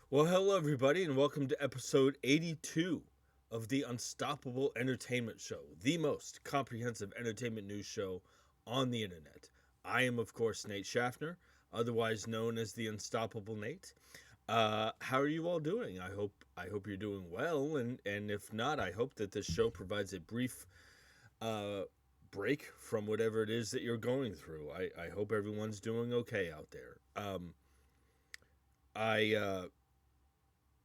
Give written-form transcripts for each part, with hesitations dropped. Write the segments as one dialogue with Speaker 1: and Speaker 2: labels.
Speaker 1: Well, hello, everybody, and welcome to episode 82 of the Unstoppable Entertainment Show, the most comprehensive entertainment news show on the internet. I am, of course, Nate Schaffner, otherwise known as the Unstoppable Nate. How are you all doing? I hope you're doing well, and if not, I hope that this show provides a brief uh, break from whatever it is that you're going through. I hope everyone's doing okay out there. I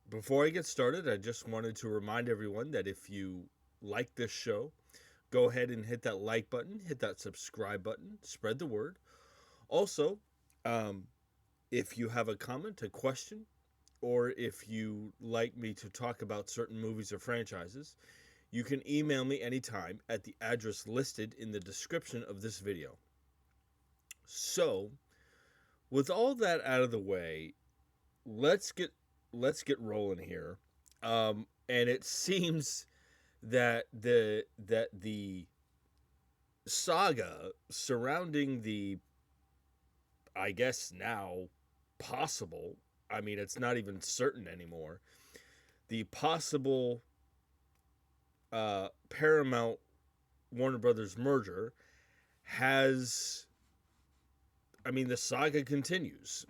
Speaker 1: Before I get started, I just wanted to remind everyone that if you like this show, go ahead and hit that like button, hit that subscribe button, spread the word. Also, um, if you have a comment, a question, or if you like me to talk about certain movies or franchises, you can email me anytime at the address listed in the description of this video. So, with all that out of the way, let's get let's get rolling here. And it seems that the saga surrounding the, I guess now, possible, I mean it's not even certain anymore, the possible Paramount Warner Brothers merger has, I mean, the saga continues.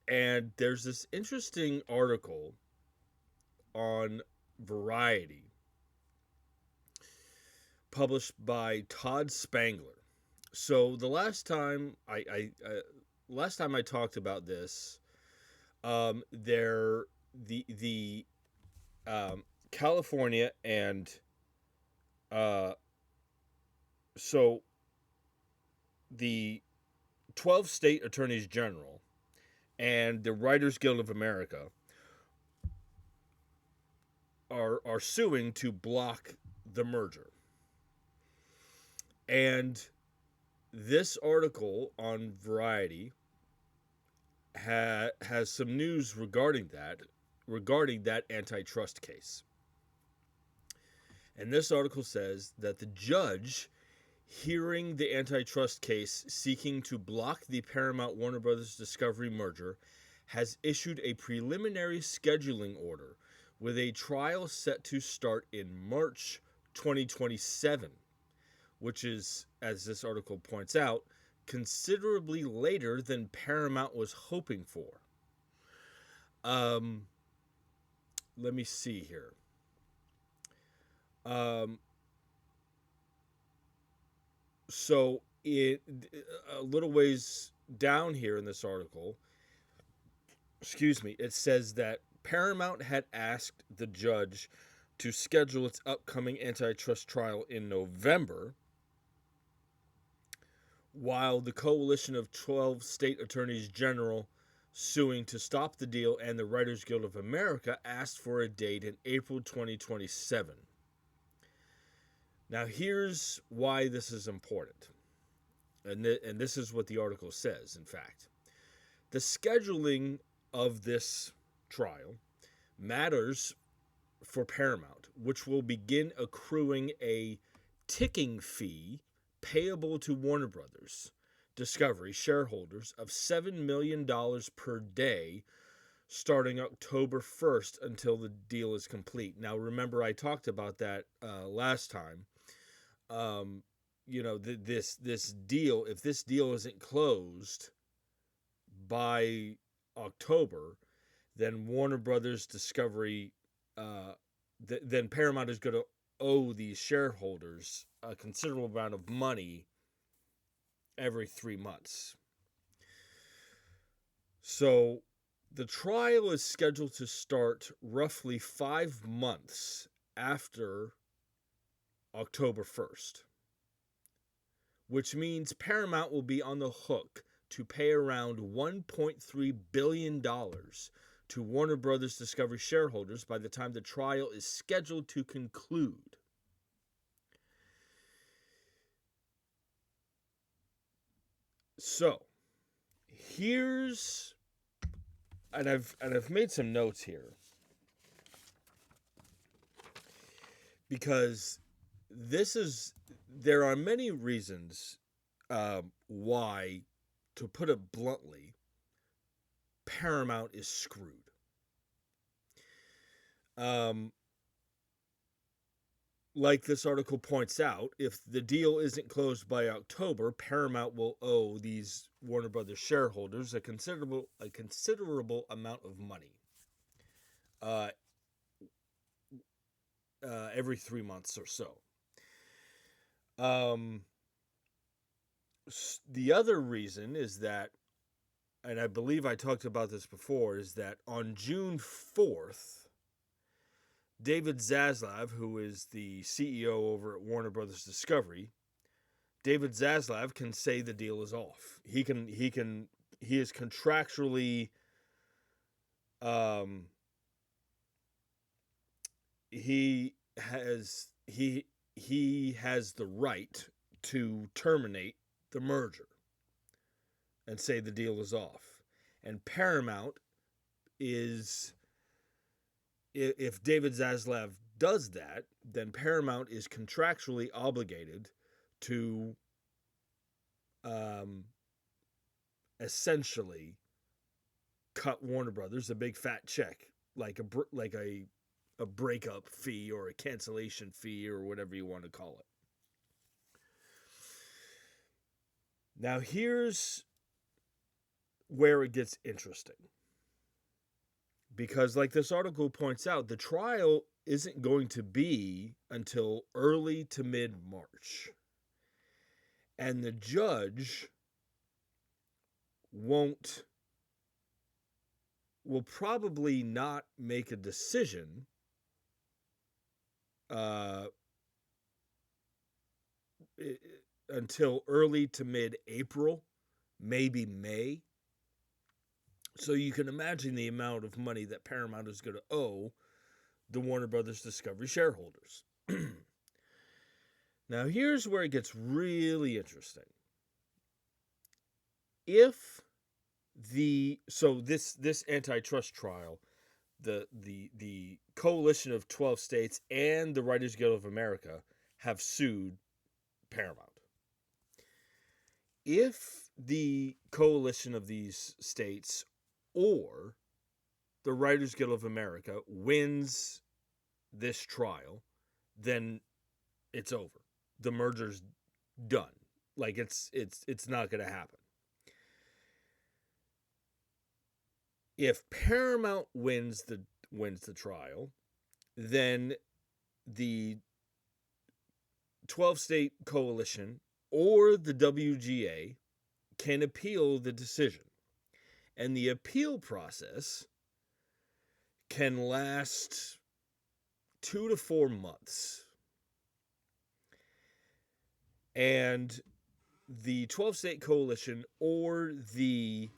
Speaker 1: And there's this interesting article on Variety published by Todd Spangler. So the last time I talked about this, there the California and uh, so the 12 state attorneys general and the Writers Guild of America are suing to block the merger. And this article on Variety has some news regarding that antitrust case. And this article says that the judge hearing the antitrust case seeking to block the Paramount Warner Brothers Discovery merger has issued a preliminary scheduling order with a trial set to start in March 2027, which is, as this article points out, considerably later than Paramount was hoping for. Um, Let me see here. Um, so it a little ways down here in this article, excuse me, it says that Paramount had asked the judge to schedule its upcoming antitrust trial in November, while the coalition of 12 state attorneys general suing to stop the deal and the Writers Guild of America asked for a date in April 2027. Now, here's why this is important. And this is what the article says, in fact. The scheduling of this trial matters for Paramount, which will begin accruing a ticking fee payable to Warner Brothers Discovery shareholders of $7 million per day starting October 1st until the deal is complete. Now, remember, I talked about that last time. Um, this deal, if this deal isn't closed by October, then Warner Brothers Discovery, then Paramount is going to owe these shareholders a considerable amount of money every 3 months. So the trial is scheduled to start roughly 5 months after October 1st, which means Paramount will be on the hook to pay around $1.3 billion to Warner Brothers Discovery shareholders by the time the trial is scheduled to conclude. So, here's I've made some notes here because there are many reasons why, to put it bluntly, Paramount is screwed. Um, like this article points out, if the deal isn't closed by October, Paramount will owe these Warner Brothers shareholders a considerable amount of money uh, every 3 months or so. The other reason is that, and I believe I talked about this before, is that on June 4th, David Zaslav, who is the CEO over at Warner Brothers Discovery, David Zaslav can say the deal is off. He is contractually he has the right to terminate the merger and say the deal is off. And Paramount is, if David Zaslav does that, then Paramount is contractually obligated to essentially cut Warner Brothers a big fat check, like a breakup fee or a cancellation fee or whatever you want to call it. Now here's where it gets interesting. Because like this article points out, the trial isn't going to be until early to mid-March. And the judge will probably not make a decision until early to mid-April, maybe May. So you can imagine the amount of money that Paramount is going to owe the Warner Brothers Discovery shareholders. Now here's where it gets really interesting. If this antitrust trial, the coalition of 12 states and the Writers Guild of America have sued Paramount. If the coalition of these states or the Writers Guild of America wins this trial, then it's over. The merger's done. Like it's not going to happen. If Paramount wins the trial, then the 12-state coalition or the WGA can appeal the decision. And the appeal process can last 2 to 4 months. And the 12-state coalition or the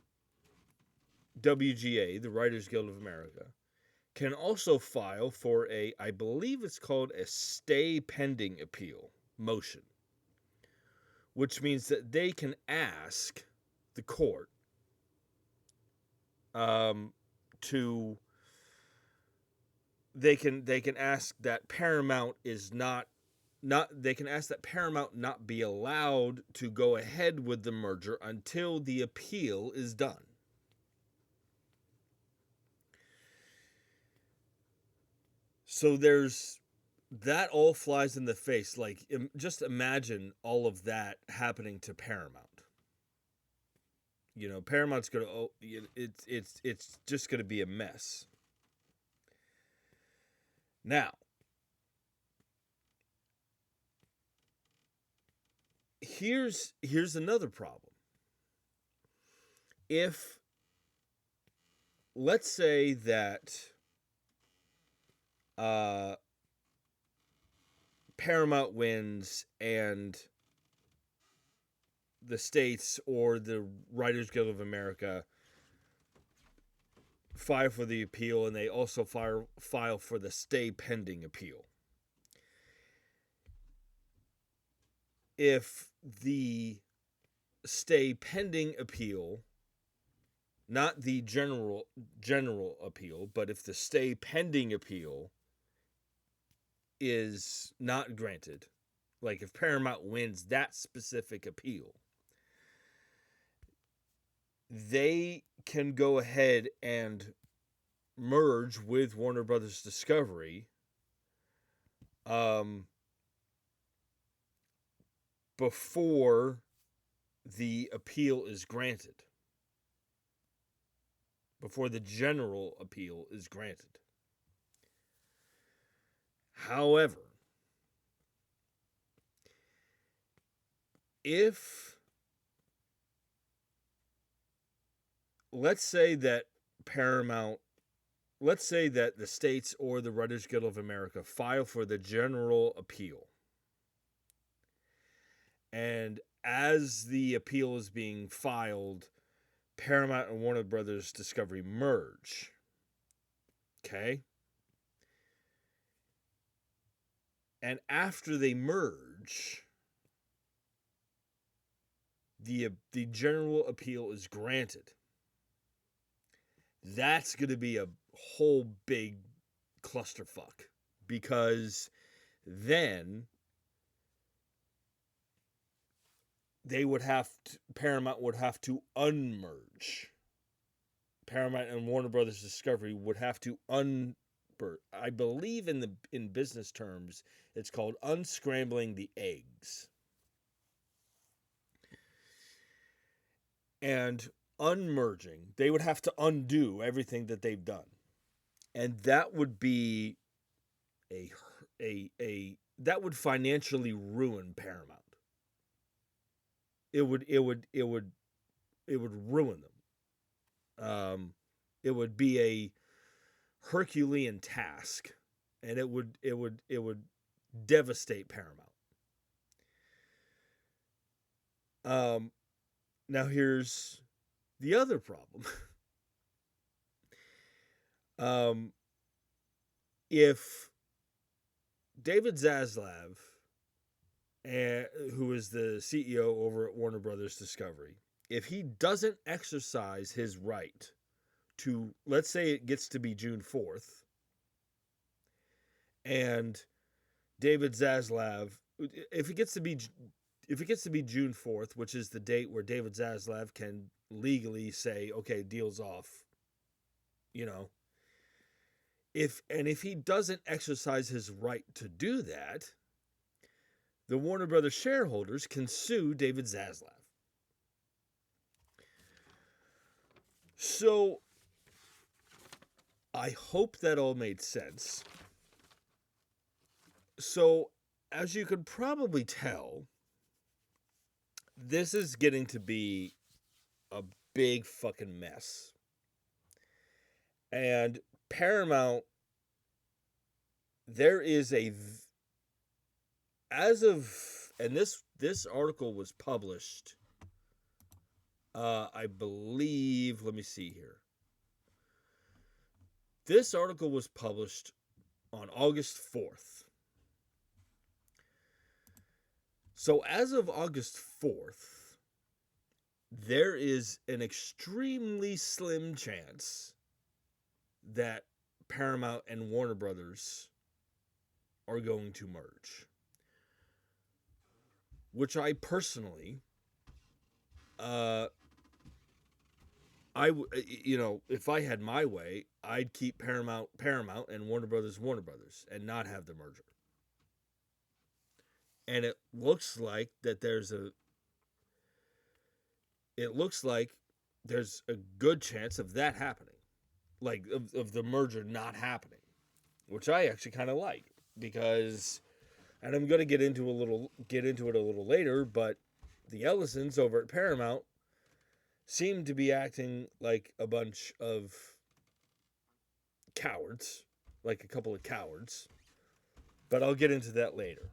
Speaker 1: WGA, the Writers Guild of America, can also file for I believe it's called a stay pending appeal motion, which means that they can ask the court they can ask that Paramount not be allowed to go ahead with the merger until the appeal is done. So that all flies in the face. Like, just imagine all of that happening to Paramount. You know, Paramount's going to, it's just going to be a mess. Now, here's another problem. If, let's say that Paramount wins and the states or the Writers Guild of America file for the appeal, and they also file for the stay pending appeal. If the stay pending appeal, not the general appeal, but if the stay pending appeal is not granted, like if Paramount wins that specific appeal, they can go ahead and merge with Warner Brothers Discovery before the appeal is granted. Before the general appeal is granted. However, if, let's say that the states or the Writers Guild of America file for the general appeal, and as the appeal is being filed, Paramount and Warner Brothers Discovery merge. Okay? And after they merge, the general appeal is granted. That's going to be a whole big clusterfuck, because then Paramount would have to unmerge. Paramount and Warner Brothers Discovery would have to I believe in business terms, it's called unscrambling the eggs. And unmerging, they would have to undo everything that they've done. And that would be that would financially ruin Paramount. It would ruin them. It would be a Herculean task, and it would devastate Paramount. Now here's the other problem. If David Zaslav, who is the CEO over at Warner Brothers Discovery, if he doesn't exercise his right to, let's say it gets to be June 4th, and David Zaslav, if it gets to be June 4th, which is the date where David Zaslav can legally say, okay, deal's off, if he doesn't exercise his right to do that, the Warner Brothers shareholders can sue David Zaslav. So I hope that all made sense. So, as you could probably tell, this is getting to be a big fucking mess. And Paramount, there is and this article was published, I believe, let me see here. This article was published on August 4th. So as of August 4th, there is an extremely slim chance that Paramount and Warner Brothers are going to merge. Which I personally, if I had my way, I'd keep Paramount and Warner Brothers, and not have the merger. And it looks like there's a good chance of that happening. Like, of the merger not happening. Which I actually kind of like, because, and I'm going to get into it a little later, but the Ellisons over at Paramount seem to be acting like a bunch of cowards, like a couple of cowards. But I'll get into that later,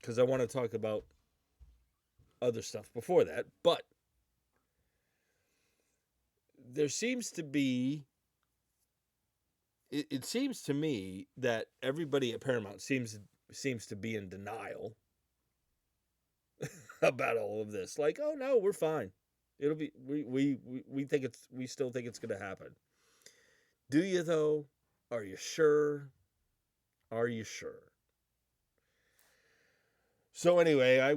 Speaker 1: because I want to talk about other stuff before that. But there seems to be, it seems to me that everybody at Paramount seems to be in denial about all of this. Like, oh no, we're fine. It'll be, we still think it's going to happen. Do you though? Are you sure? Are you sure? So anyway, I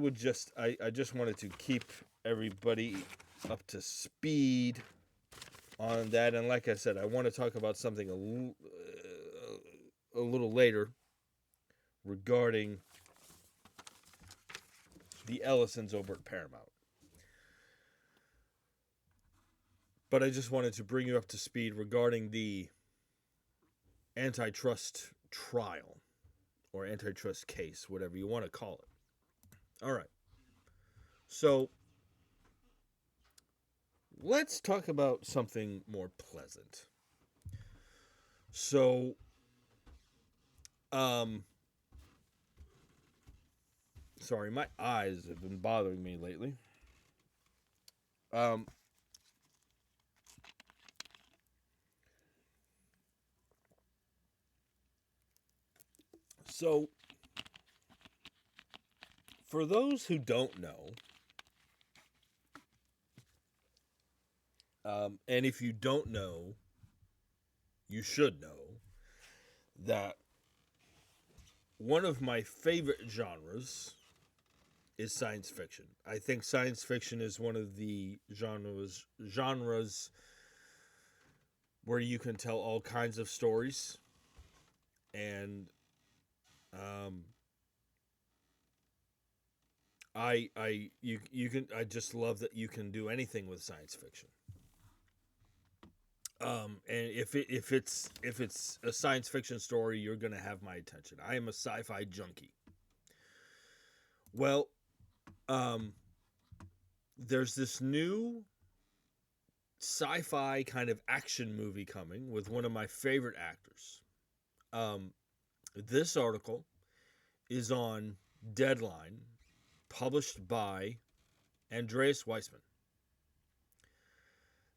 Speaker 1: just wanted to keep everybody up to speed on that. And like I said, I want to talk about something a little later regarding the Ellisons over at Paramount. But I just wanted to bring you up to speed regarding the antitrust trial or antitrust case, whatever you want to call it. All right. So let's talk about something more pleasant. So, sorry, my eyes have been bothering me lately. Um, so, for those who don't know, and if you don't know, you should know that one of my favorite genres is science fiction. I think science fiction is one of the genres where you can tell all kinds of stories, and um, I just love that you can do anything with science fiction. And if it's a science fiction story, you're gonna have my attention. I am a sci-fi junkie. Well, um, there's this new sci-fi kind of action movie coming with one of my favorite actors. Um, this article is on Deadline, published by Andreas Weissman.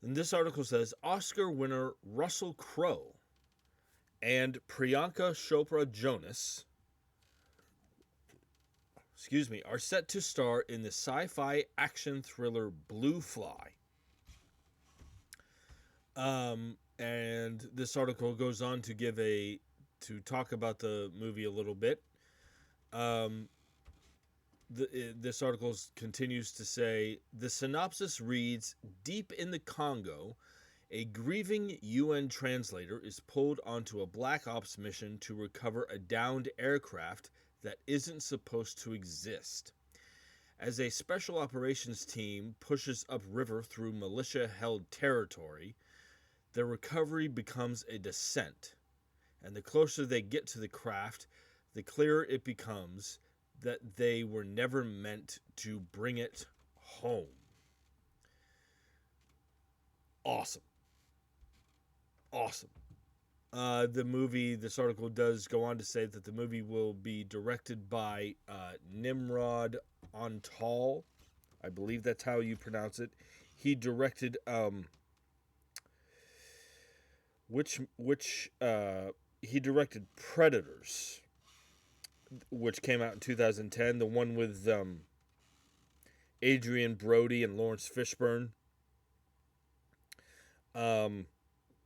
Speaker 1: And this article says Oscar winner Russell Crowe and Priyanka Chopra Jonas, are set to star in the sci-fi action thriller Blue Fly. And this article goes on to talk about the movie a little bit. This article continues to say the synopsis reads: Deep in the Congo, a grieving UN translator is pulled onto a black ops mission to recover a downed aircraft that isn't supposed to exist. As a special operations team pushes upriver through militia-held territory, the recovery becomes a descent, and the closer they get to the craft, the clearer it becomes that they were never meant to bring it home. Awesome. This article does go on to say that the movie will be directed by Nimrod Antal. I believe that's how you pronounce it. He directed he directed Predators, which came out in 2010, the one with Adrian Brody and Lawrence Fishburne,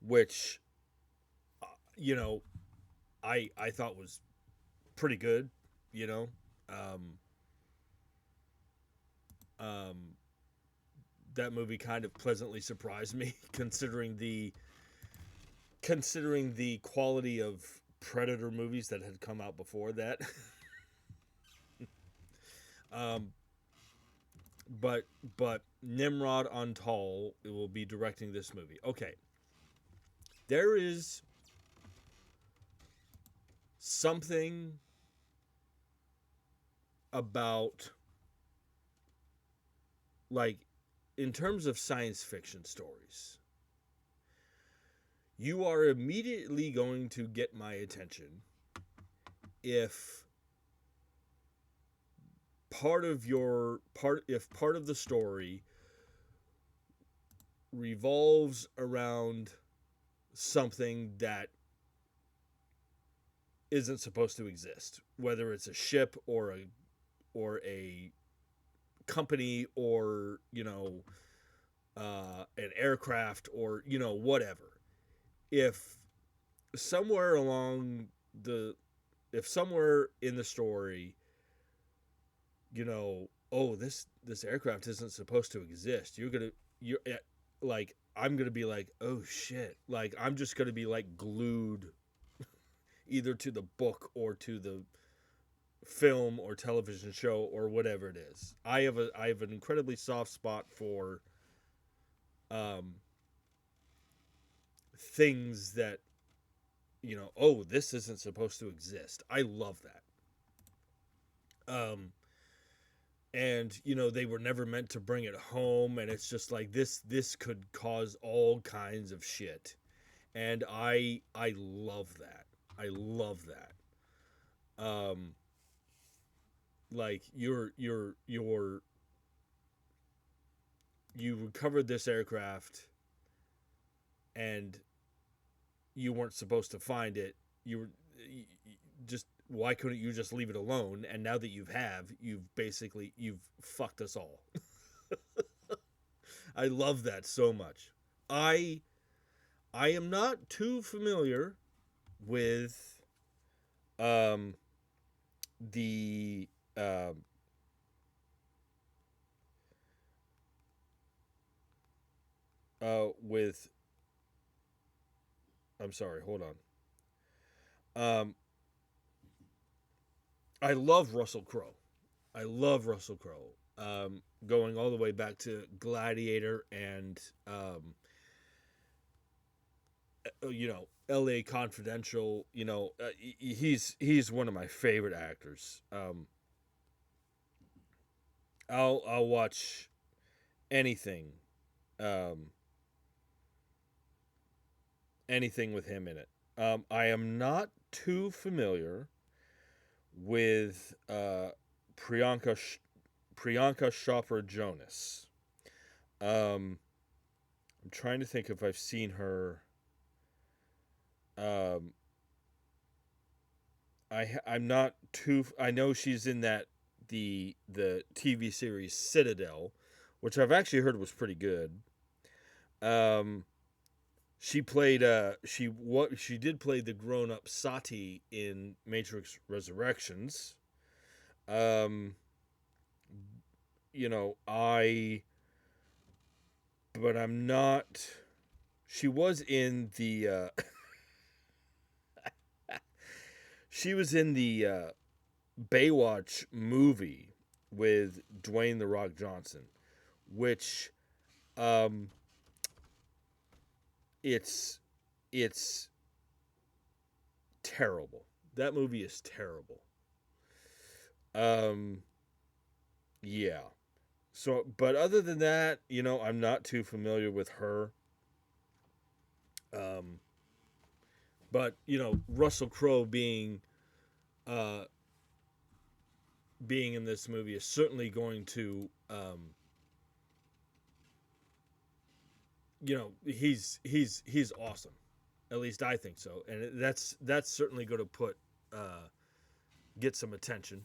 Speaker 1: which I thought was pretty good. That movie kind of pleasantly surprised me, considering the quality of Predator movies that had come out before that. But Nimrod Antal will be directing this movie. Okay, there is something about, like, in terms of science fiction stories, you are immediately going to get my attention if part of the story revolves around something that isn't supposed to exist, whether it's a ship or a company or an aircraft or whatever. If somewhere in the story, oh, this aircraft isn't supposed to exist, you're I'm gonna be like, oh shit, like I'm just gonna be like glued either to the book or to the film or television show or whatever it is. I have an incredibly soft spot for um, things that, oh, this isn't supposed to exist. I love that. And they were never meant to bring it home, and it's just like this could cause all kinds of shit, and I love that. I love that. Like you recovered this aircraft, and you weren't supposed to find it. You were just why couldn't you just leave it alone? And now that you've fucked us all. I love that so much. I I am not too familiar with um the with I'm sorry, hold on. I love Russell Crowe. I love Russell Crowe. Going all the way back to Gladiator and L.A. Confidential. He's one of my favorite actors. I'll watch anything, um, anything with him in it. I am not too familiar with Priyanka Chopra Jonas. I'm trying to think if I've seen her. Um, I'm not too. I know she's in that the TV series Citadel, which I've actually heard was pretty good. Um, she did play the grown up Sati in Matrix Resurrections. Um, I but I'm not. She was in the she was in the Baywatch movie with Dwayne the Rock Johnson, which um, it's it's terrible. That movie is terrible. Um, yeah. So, but other than that, I'm not too familiar with her. Um, but Russell Crowe uh, being in this movie is certainly going to he's awesome. At least I think so, and that's certainly going to get some attention.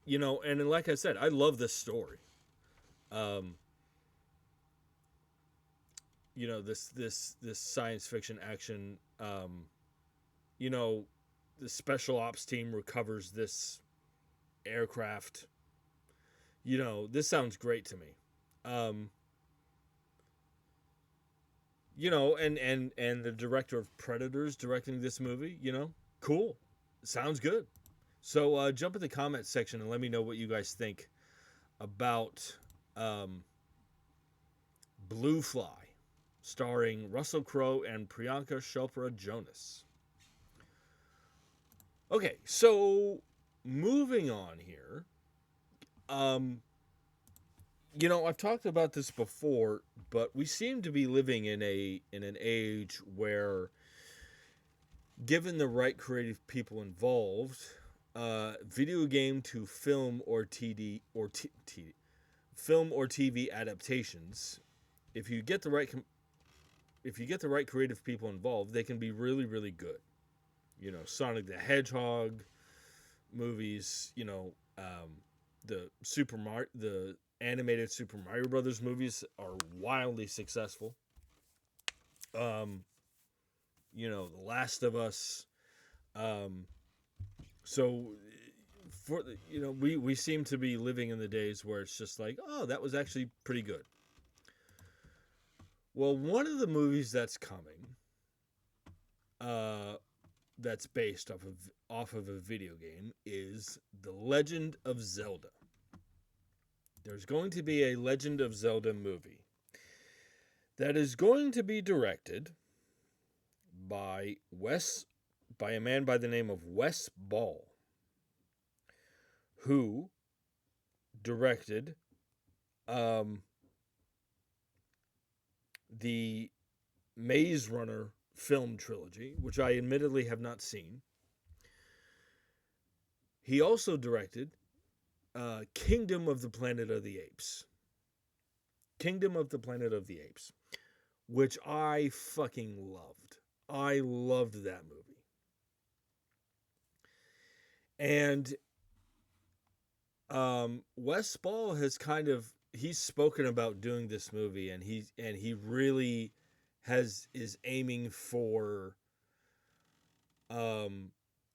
Speaker 1: And then, like I said, I love this story. Um, this science fiction action. You know, the special ops team recovers this aircraft. This sounds great to me. Um, and the director of Predators directing this movie. Cool, sounds good. So jump in the comment section and let me know what you guys think about um, Blue Fly, starring Russell Crowe and Priyanka Chopra Jonas. Okay, so moving on here. Um, I've talked about this before, but we seem to be living in an age where, given the right creative people involved, video game to film or film or TV adaptations, if you get the right creative people involved, they can be really really good. Sonic the Hedgehog movies. The animated Super Mario Brothers movies are wildly successful. The Last of Us. Um, so for we seem to be living in the days where it's just like, oh, that was actually pretty good. Well, one of the movies that's coming, uh, that's based off of a video game, is The Legend of Zelda. There's going to be a Legend of Zelda movie that is going to be directed by a man by the name of Wes Ball, who directed the Maze Runner film trilogy, which I admittedly have not seen. He also directed Kingdom of the Planet of the Apes. Kingdom of the Planet of the Apes, which I fucking loved. I loved that movie. And Wes Ball has he's spoken about doing this movie, and he really is aiming for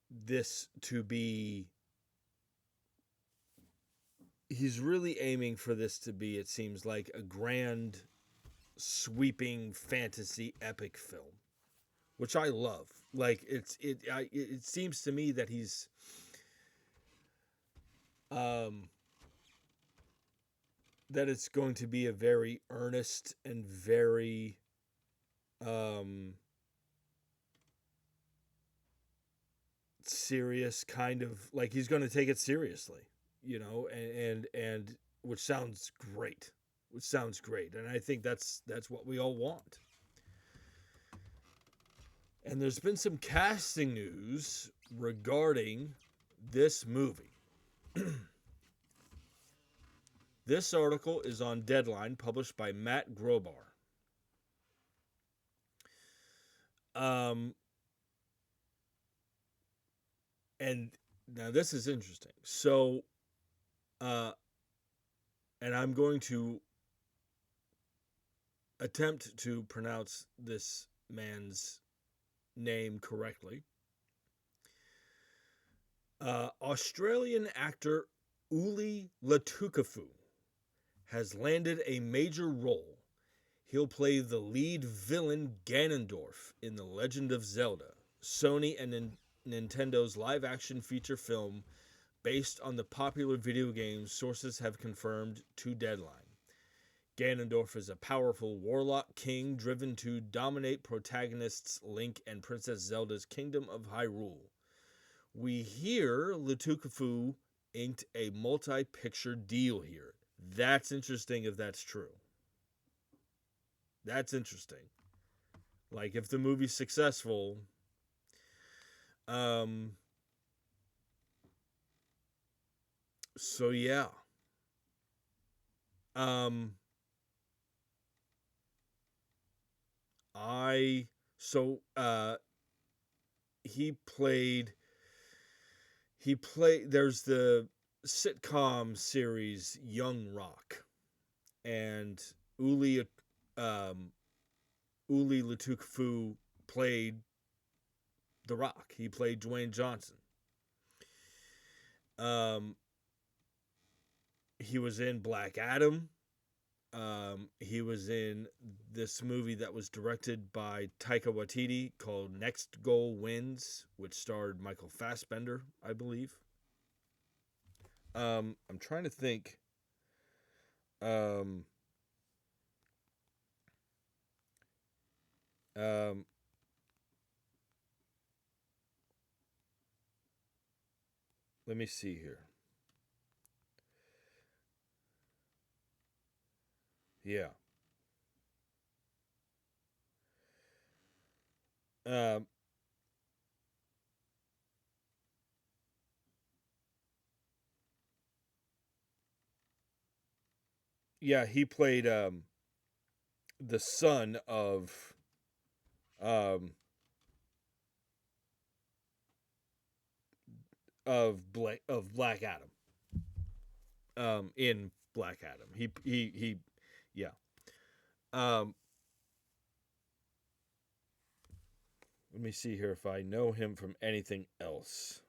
Speaker 1: this to be he's really aiming for this to be, it seems like, a grand sweeping fantasy epic film, which I love. Like it seems to me that he's that it's going to be a very earnest and very serious kind of, like, he's going to take it seriously, and which sounds great. And I think that's what we all want. And there's been some casting news regarding this movie. This article is on Deadline, published by Matt Grobar. And now this is interesting. So, and I'm going to attempt to pronounce this man's name correctly. Australian actor Uli Latukefu has landed a major role. He'll play the lead villain Ganondorf in The Legend of Zelda, Sony and Nintendo's live-action feature film based on the popular video game, sources have confirmed to Deadline. Ganondorf is a powerful warlock king driven to dominate protagonists Link and Princess Zelda's kingdom of Hyrule. We hear Latukefu inked a multi-picture deal here. That's interesting if that's true. That's interesting. Like, if the movie's successful, so yeah. There's the sitcom series Young Rock, and Uli Latukefu played The Rock. He played Dwayne Johnson. He was in Black Adam. He was in this movie that was directed by Taika Waititi called Next Goal Wins, which starred Michael Fassbender, I believe. I'm trying to think. Let me see here. Yeah. Yeah, he played the son of Black Adam. In Black Adam. He yeah. Let me see here if I know him from anything else.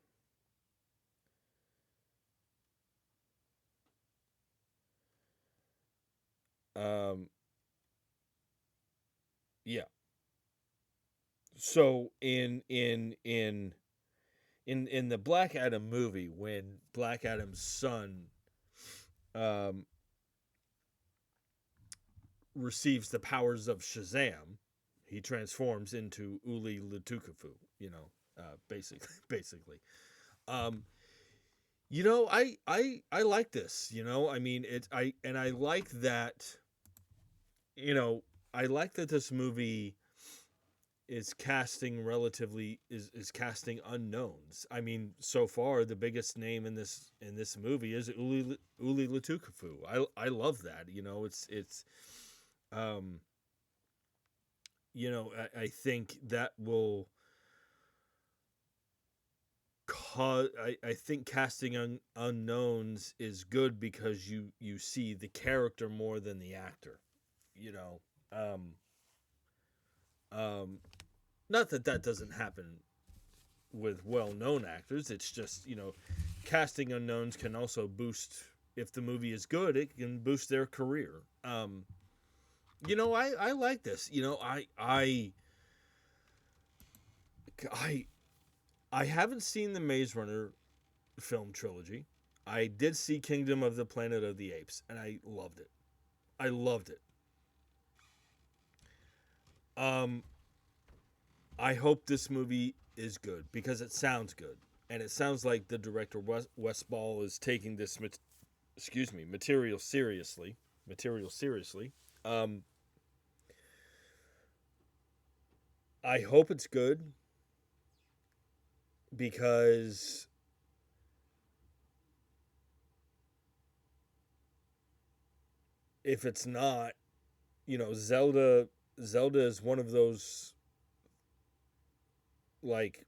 Speaker 1: So in the Black Adam movie, when Black Adam's son um, receives the powers of Shazam, he transforms into Uli Lutukafu. Basically, basically. Um, I like this. I mean, I like that. You know, I like that this movie is casting unknowns. I mean, so far the biggest name in this movie is Uli Lutukafu. I love that. It's um I think that will cause I think casting unknowns is good because you see the character more than the actor. You know, um, um, not that that doesn't happen with well-known actors. It's just casting unknowns can also boost. If the movie is good, it can boost their career. I like this. I I haven't seen the Maze Runner film trilogy. I did see Kingdom of the Planet of the Apes, and I loved it. I loved it. Um, I hope this movie is good because it sounds good, and it sounds like the director Wes Ball is taking this material seriously. Material seriously. Um, I hope it's good because if it's not, Zelda is one of those like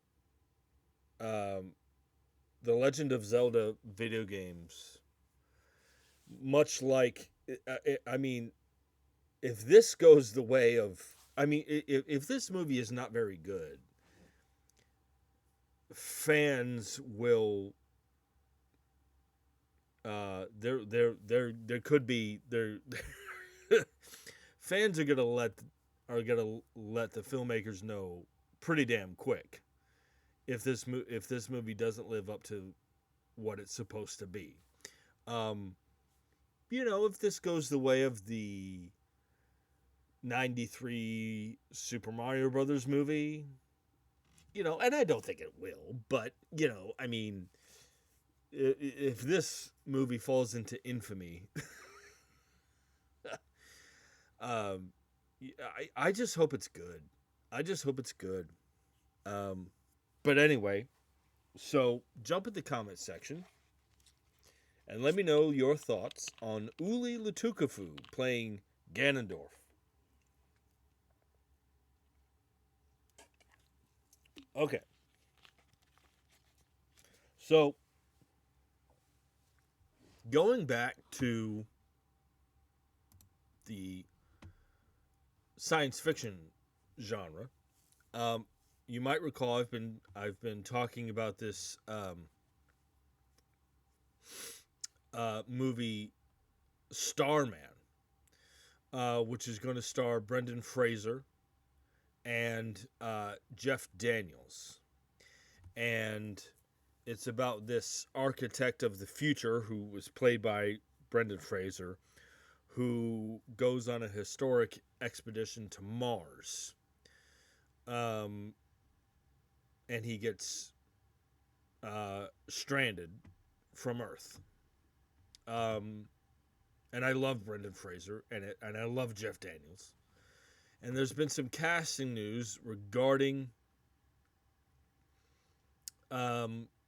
Speaker 1: um, the Legend of Zelda video games. Much like, I mean, if this goes the way of, I mean, if this movie is not very good, fans will there could be there fans are gonna let the filmmakers know pretty damn quick if this movie doesn't live up to what it's supposed to be. Um, if this goes the way of the '93 Super Mario Brothers movie, and I don't think it will, but I mean, if this movie falls into infamy, um, I just hope it's good. I just hope it's good. Um, but anyway, so jump in the comment section and let me know your thoughts on Uli Lutukafu playing Ganondorf. Okay, so going back to the science fiction genre, um, you might recall I've been talking about this movie Starman, which is going to star Brendan Fraser and Jeff Daniels, and it's about this architect of the future who was played by Brendan Fraser, who goes on a historic expedition to Mars, um, and he gets stranded from Earth. Um, and I love Brendan Fraser and I love Jeff Daniels. And there's been some casting news regarding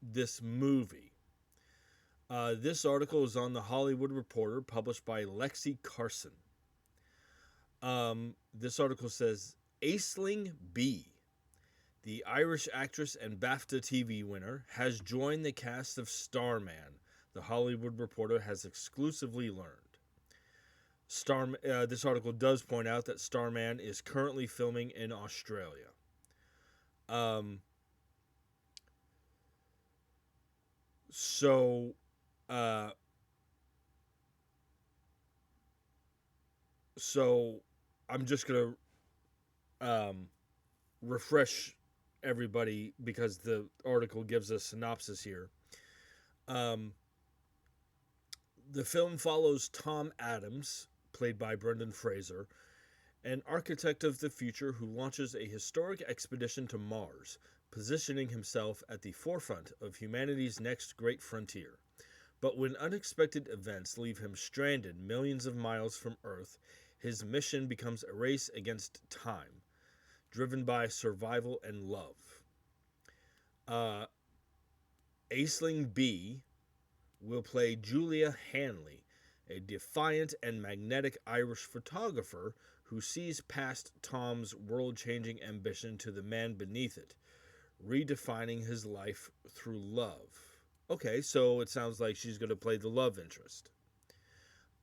Speaker 1: this movie. This article is on the Hollywood Reporter, published by Lexi Carson. This article says Aisling B, the Irish actress and BAFTA TV winner, has joined the cast of Starman, the Hollywood Reporter has exclusively learned. This article does point out that Starman is currently filming in Australia. Um, so, uh, so I'm just gonna um, refresh everybody because the article gives a synopsis here. Um, the film follows Tom Adams, played by Brendan Fraser, an architect of the future who launches a historic expedition to Mars, positioning himself at the forefront of humanity's next great frontier. But when unexpected events leave him stranded millions of miles from Earth, his mission becomes a race against time, driven by survival and love. Uh, Aisling B will play Julia Hanley, a defiant and magnetic Irish photographer who sees past Tom's world changing ambition to the man beneath it, redefining his life through love. Okay, so it sounds like she's going to play the love interest.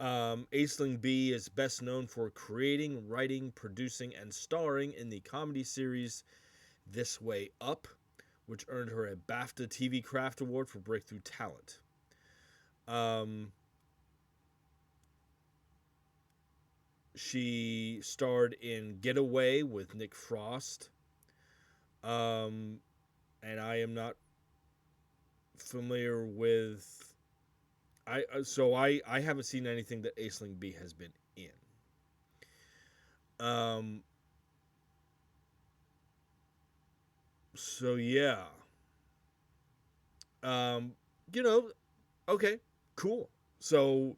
Speaker 1: Aisling B is best known for creating, writing, producing, and starring in the comedy series This Way Up, which earned her a BAFTA TV Craft Award for Breakthrough Talent. She starred in Getaway with Nick Frost. And I am not familiar with... I haven't seen anything that Aisling B has been in. So yeah. Okay, cool. So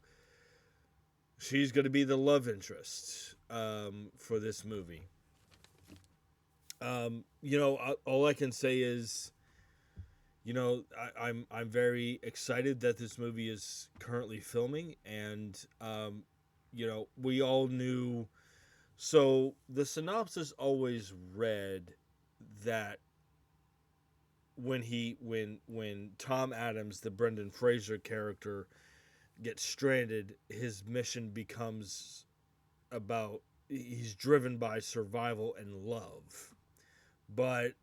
Speaker 1: she's going to be the love interest for this movie. All I can say is, I'm very excited that this movie is currently filming, and we all knew. So the synopsis always read that when Tom Adams, the Brendan Fraser character, gets stranded, his mission becomes about he's driven by survival and love. But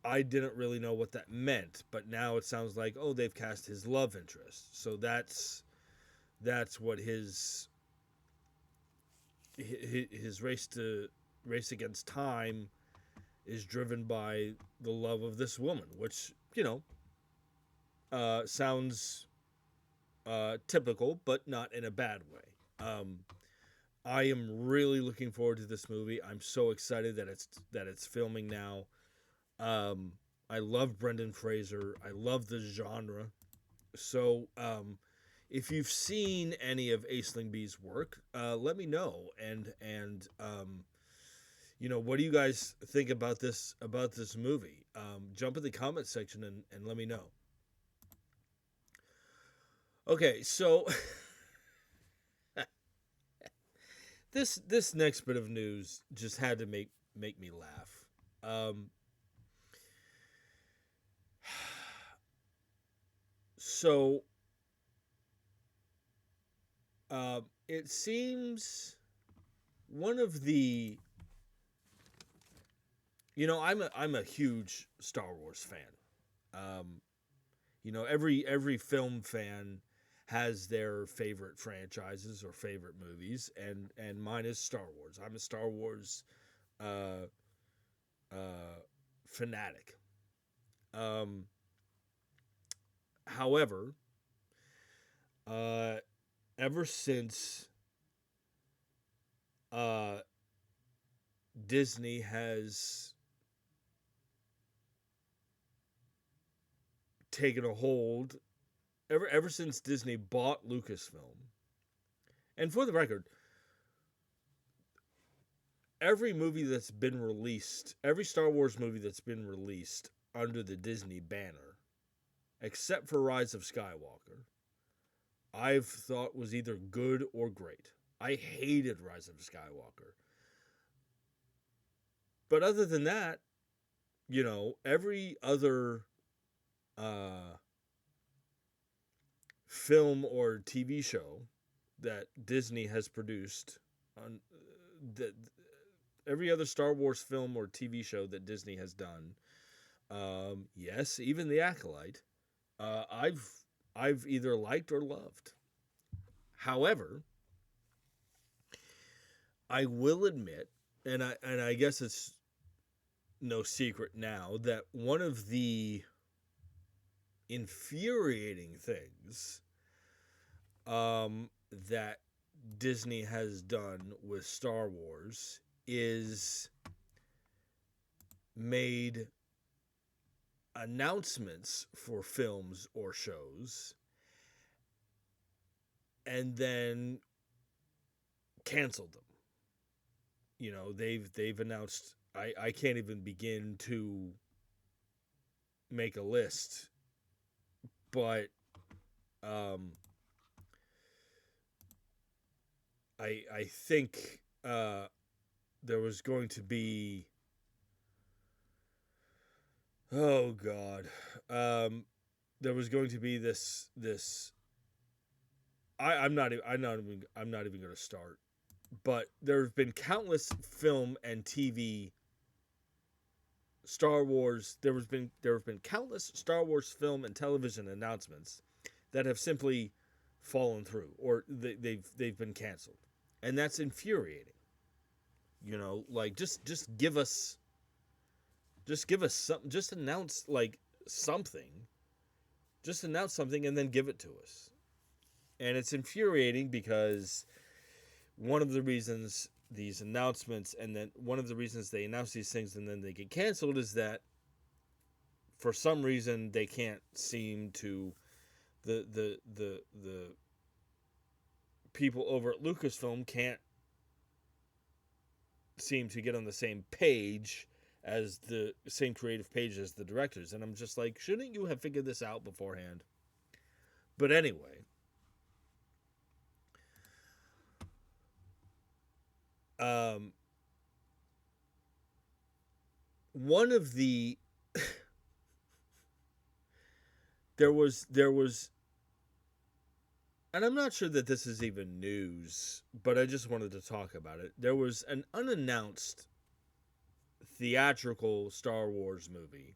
Speaker 1: I didn't really know what that meant, but now it sounds like, oh, they've cast his love interest. So that's what his race against time is driven by the love of this woman, which sounds typical, but not in a bad way. I am really looking forward to this movie. I'm so excited that it's filming now. I love Brendan Fraser. I love the genre. So, if you've seen any of Aisling B's work, let me know. And what do you guys think about this movie? Jump in the comment section and let me know. Okay, so this next bit of news just had to make me laugh. So it seems one of the I'm a huge Star Wars fan. Every film fan has their favorite franchises or favorite movies, and mine is Star Wars. I'm a Star Wars fanatic. However, ever since Disney has taken a hold, ever since Disney bought Lucasfilm, and for the record, every movie that's been released, every Star Wars movie that's been released under the Disney banner, except for Rise of Skywalker, I've thought was either good or great. I hated Rise of Skywalker. But other than that, every other film or TV show that Disney has produced, every other Star Wars film or TV show that Disney has done, yes, even The Acolyte, I've either liked or loved. However, I will admit, and I guess it's no secret now that one of the infuriating things that Disney has done with Star Wars is made announcements for films or shows and then canceled them. You know, they've announced, I can't even begin to make a list, but I think there was going to be, oh god, there was going to be this. I'm not even going to start. But there have been countless film and TV Star Wars. There have been countless Star Wars film and television announcements that have simply fallen through, or they've been canceled, and that's infuriating. You know, like just give us something. Just announce like something. Just announce something and then give it to us. And it's infuriating because one of the reasons these announcements, and then one of the reasons they announce these things and then they get canceled, is that for some reason they can't seem to, the people over at Lucasfilm can't seem to get on the same page, as the same creative page as the directors. And I'm just like, shouldn't you have figured this out beforehand? But anyway, one of the there was, and I'm not sure that this is even news, but I just wanted to talk about it. There was an unannounced theatrical Star Wars movie.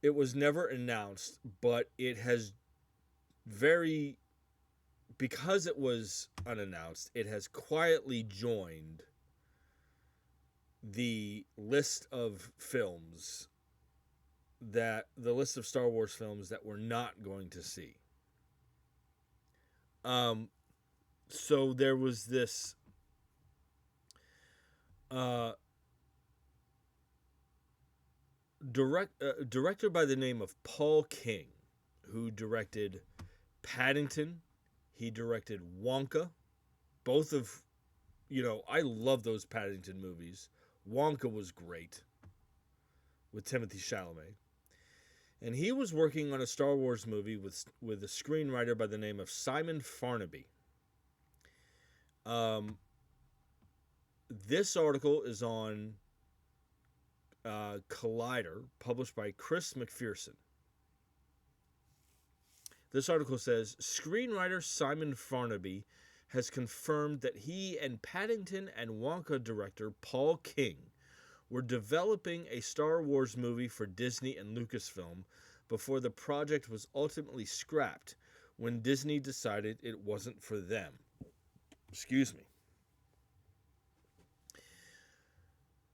Speaker 1: It was never announced, but it has because it was unannounced, it has quietly joined the list of Star Wars films that we're not going to see. So there was this director by the name of Paul King, who directed Paddington. He directed Wonka. Both of, I love those Paddington movies. Wonka was great with Timothée Chalamet. And he was working on a Star Wars movie with a screenwriter by the name of Simon Farnaby. This article is on Collider, published by Chris McPherson. This article says, screenwriter Simon Farnaby has confirmed that he and Paddington and Wonka director Paul King were developing a Star Wars movie for Disney and Lucasfilm before the project was ultimately scrapped when Disney decided it wasn't for them. Excuse me.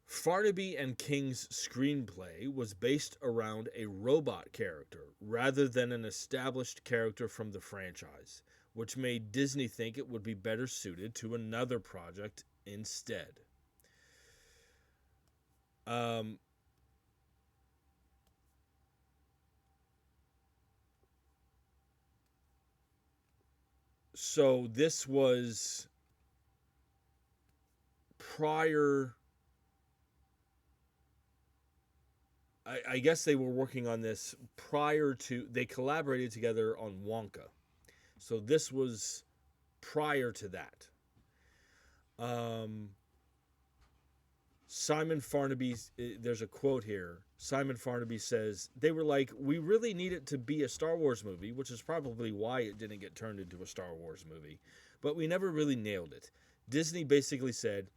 Speaker 1: Farnaby and King's screenplay was based around a robot character rather than an established character from the franchise, which made Disney think it would be better suited to another project instead. So this was prior. I guess they were working on this prior to, they collaborated together on Wonka. So this was prior to that. Simon Farnaby, there's a quote here. Simon Farnaby says, they were like, we really need it to be a Star Wars movie, which is probably why it didn't get turned into a Star Wars movie. But we never really nailed it. Disney basically said,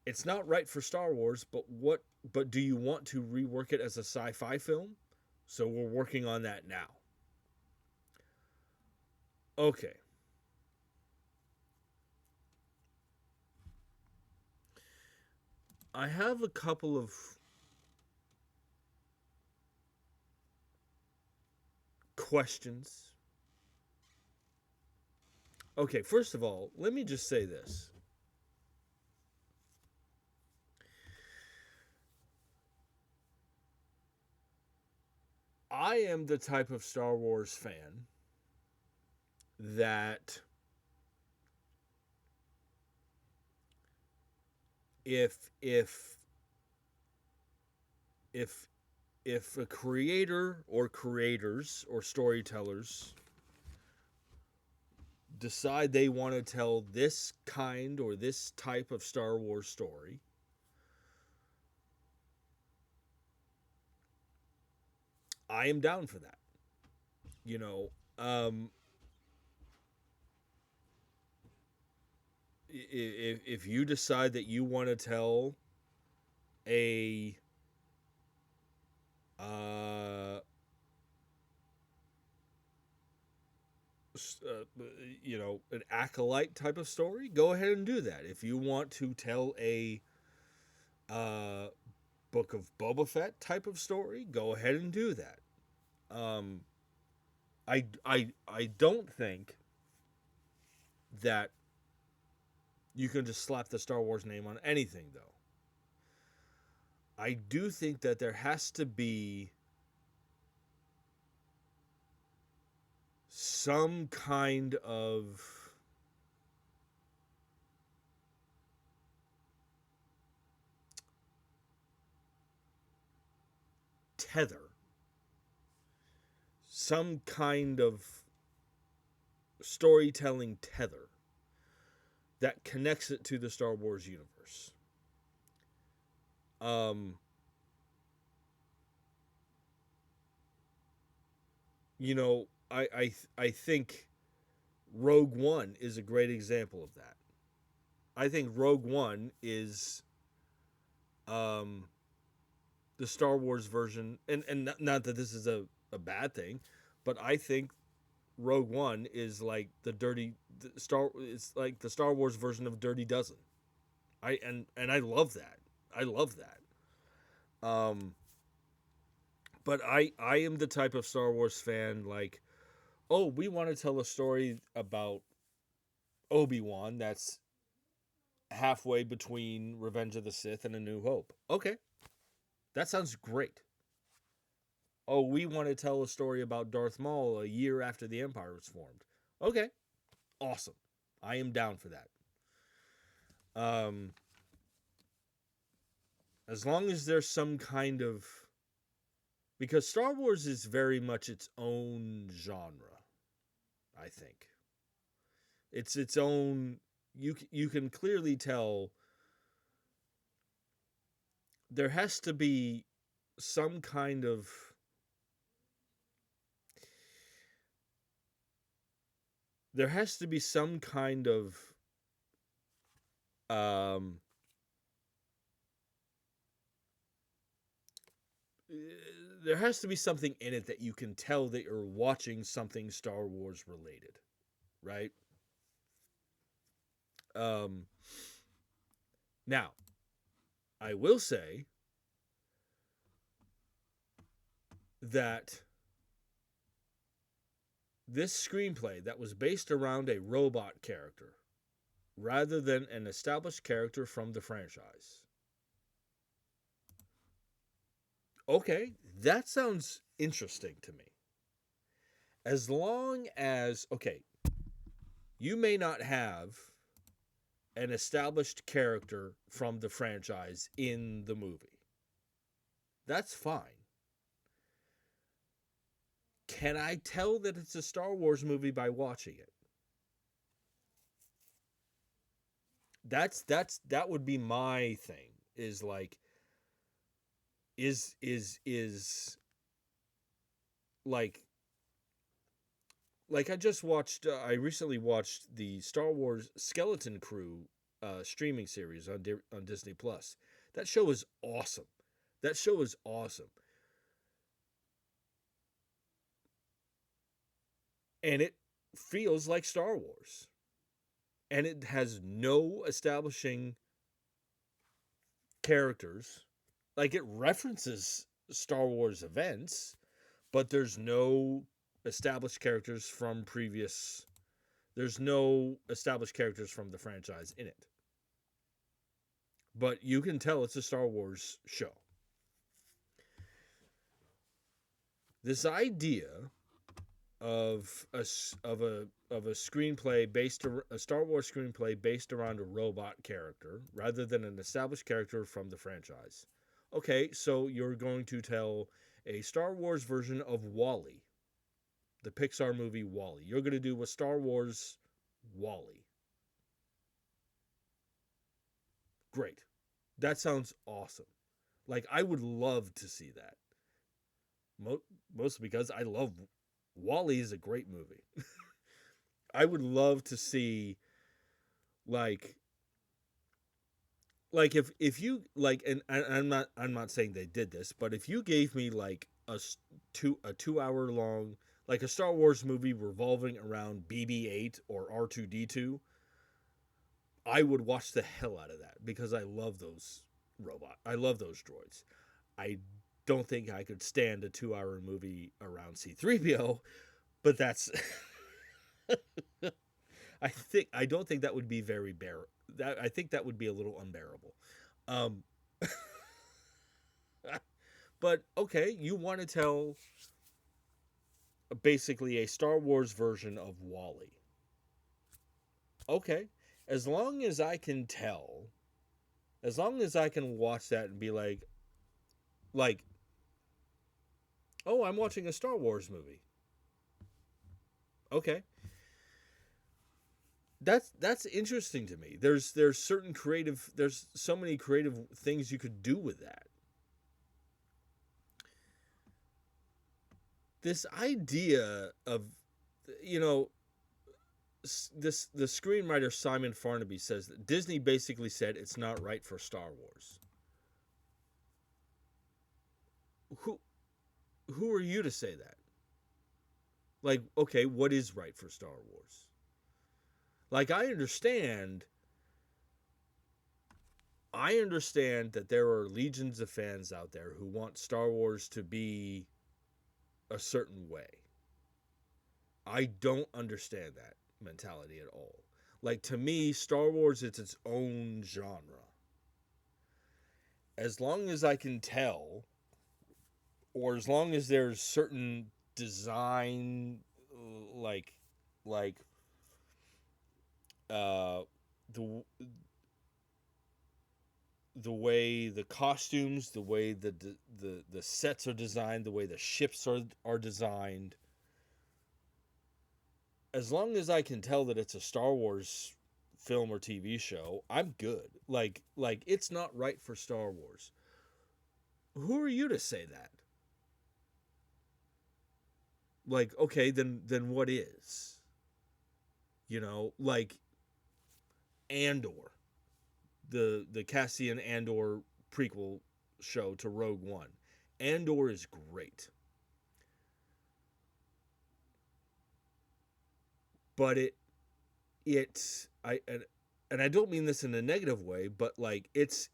Speaker 1: it's not right for Star Wars, but do you want to rework it as a sci-fi film? So we're working on that now. Okay. I have a couple of questions. Okay, first of all, let me just say this. I am the type of Star Wars fan that if if if if a creator or creators or storytellers decide they want to tell this kind or this type of Star Wars story, I am down for that. You know, if you decide that you want to tell a uh, an acolyte type of story, go ahead and do that. If you want to tell a uh, Book of Boba Fett type of story, go ahead and do that. Um, I don't think that you can just slap the Star Wars name on anything, though. I do think that there has to be some kind of tether, some kind of storytelling tether that connects it to the Star Wars universe. Um, I think Rogue One is a great example of that. I think Rogue One is um, the Star Wars version, and not that this is a bad thing, but I think Rogue One is like it's like the Star Wars version of Dirty Dozen. And I love that. I love that. But I am the type of Star Wars fan like, oh, we want to tell a story about Obi-Wan that's halfway between Revenge of the Sith and A New Hope. Okay, that sounds great. Oh, we want to tell a story about Darth Maul a year after the Empire was formed. Okay, awesome. I am down for that. Um, as long as there's some kind of, because Star Wars is very much its own genre. I think it's its own. You can clearly tell there has to be some kind of there has to be some kind of um there has to be something in it that you can tell that you're watching something Star Wars related, right? Um Now, I will say that this screenplay that was based around a robot character rather than an established character from the franchise. Okay, that sounds interesting to me. As long as, okay, you may not have an established character from the franchise in the movie. That's fine. Can I tell that it's a Star Wars movie by watching it? That would be my thing. Is like is like I recently watched the Star Wars Skeleton Crew streaming series on Disney Plus. That show is awesome. That show is awesome. And it feels like Star Wars. And it has no establishing characters. Like, it references Star Wars events, but there's no established characters from previous. There's no established characters from the franchise in it. But you can tell it's a Star Wars show. This idea of a screenplay a Star Wars screenplay based around a robot character rather than an established character from the franchise. Okay, so you're going to tell a Star Wars version of WALL-E, the Pixar movie WALL-E. You're going to do a Star Wars WALL-E. Great. That sounds awesome. Like, I would love to see that. Mostly because I love WALL-E is a great movie. I would love to see like if you like, and I'm not saying they did this, but if you gave me like a 2 hour long, like a Star Wars movie revolving around BB-8 or R2-D2, I would watch the hell out of that because I love those I love those droids. I don't think I could stand a 2 hour movie around C-3PO, but that's I don't think that would be very I think that would be a little unbearable. Um, but okay, you want to tell basically a Star Wars version of WALL-E. Okay, as long as I can tell, as long as I can watch that and be like, oh, I'm watching a Star Wars movie. Okay. That's interesting to me. There's so many creative things you could do with that. This idea of, you know, the screenwriter Simon Farnaby says that Disney basically said it's not right for Star Wars. Who are you to say that? Like, okay, what is right for Star Wars? Like, I understand that there are legions of fans out there who want Star Wars to be a certain way. I don't understand that mentality at all. Like, to me, Star Wars is its own genre. As long as I can tell, or as long as there's certain design, like uh the the way the costumes, the way the sets are designed, the way the ships are designed, as long as I can tell that it's a Star Wars film or TV show, I'm good. Like it's not right for Star Wars. Who are you to say that? Like, okay, then what is? You know, like Andor, the Cassian Andor prequel show to Rogue One. Andor is great. But and I don't mean this in a negative way, but like it's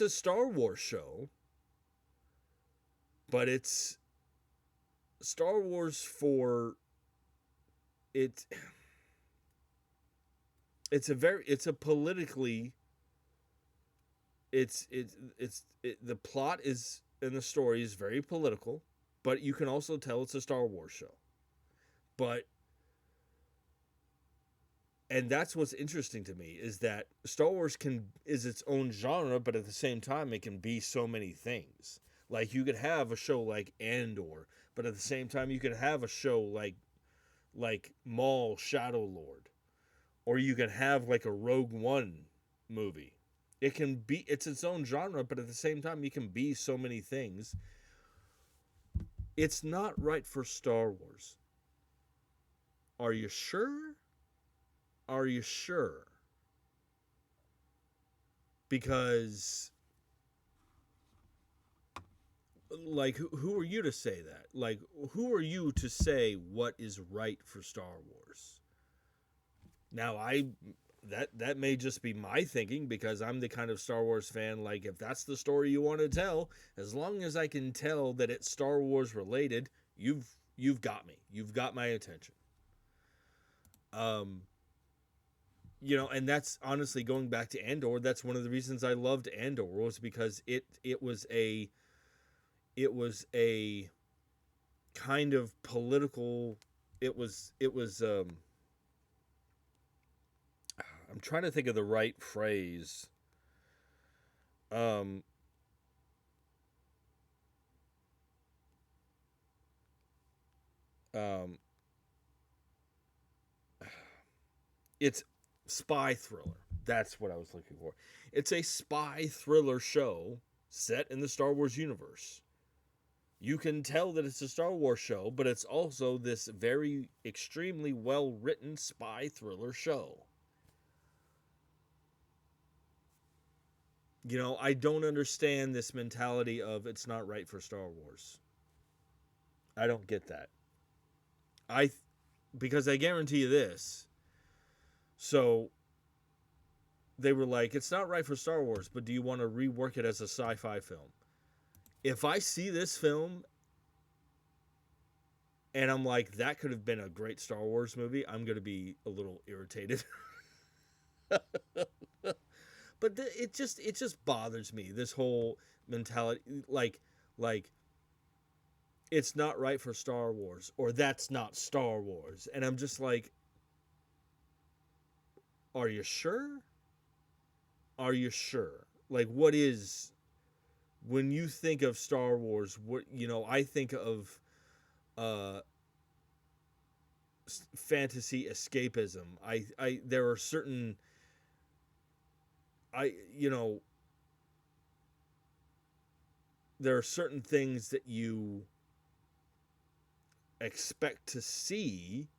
Speaker 1: a Star Wars show, but it's Star Wars for it. It's a politically. The plot is and the story is very political, but you can also tell it's a Star Wars show. And that's what's interesting to me is that Star Wars is its own genre, but at the same time it can be so many things. Like, you could have a show like Andor, but at the same time you could have a show like Maul Shadow Lord, or you can have like a Rogue One movie. It's its own genre, but at the same time you can be so many things. It's not right for Star Wars. Are you sure? Are you sure? Because, like, who are you to say that? Like, who are you to say what is right for Star Wars? Now, that may just be my thinking, because I'm the kind of Star Wars fan, like, if that's the story you want to tell, as long as I can tell that it's Star Wars related, you've got me. You've got my attention. And that's honestly, going back to Andor, that's one of the reasons I loved Andor, was because it was a kind of political. It was I'm trying to think of the right phrase. Um, um, it's spy thriller. That's what I was looking for. It's a spy thriller show set in the Star Wars universe. You can tell that it's a Star Wars show, but it's also this very extremely well written spy thriller show. I don't understand this mentality of it's not right for Star Wars. I don't get that. I Because I guarantee you this. So they were like, it's not right for Star Wars, but do you want to rework it as a sci-fi film? If I see this film and I'm like, that could have been a great Star Wars movie, I'm going to be a little irritated. But it just bothers me, this whole mentality, like it's not right for Star Wars, or that's not Star Wars. And I'm just like, are you sure? Are you sure? Like, what is, when you think of Star Wars, what, I think of uh fantasy escapism. There are certain, I you know there are certain things that you expect to see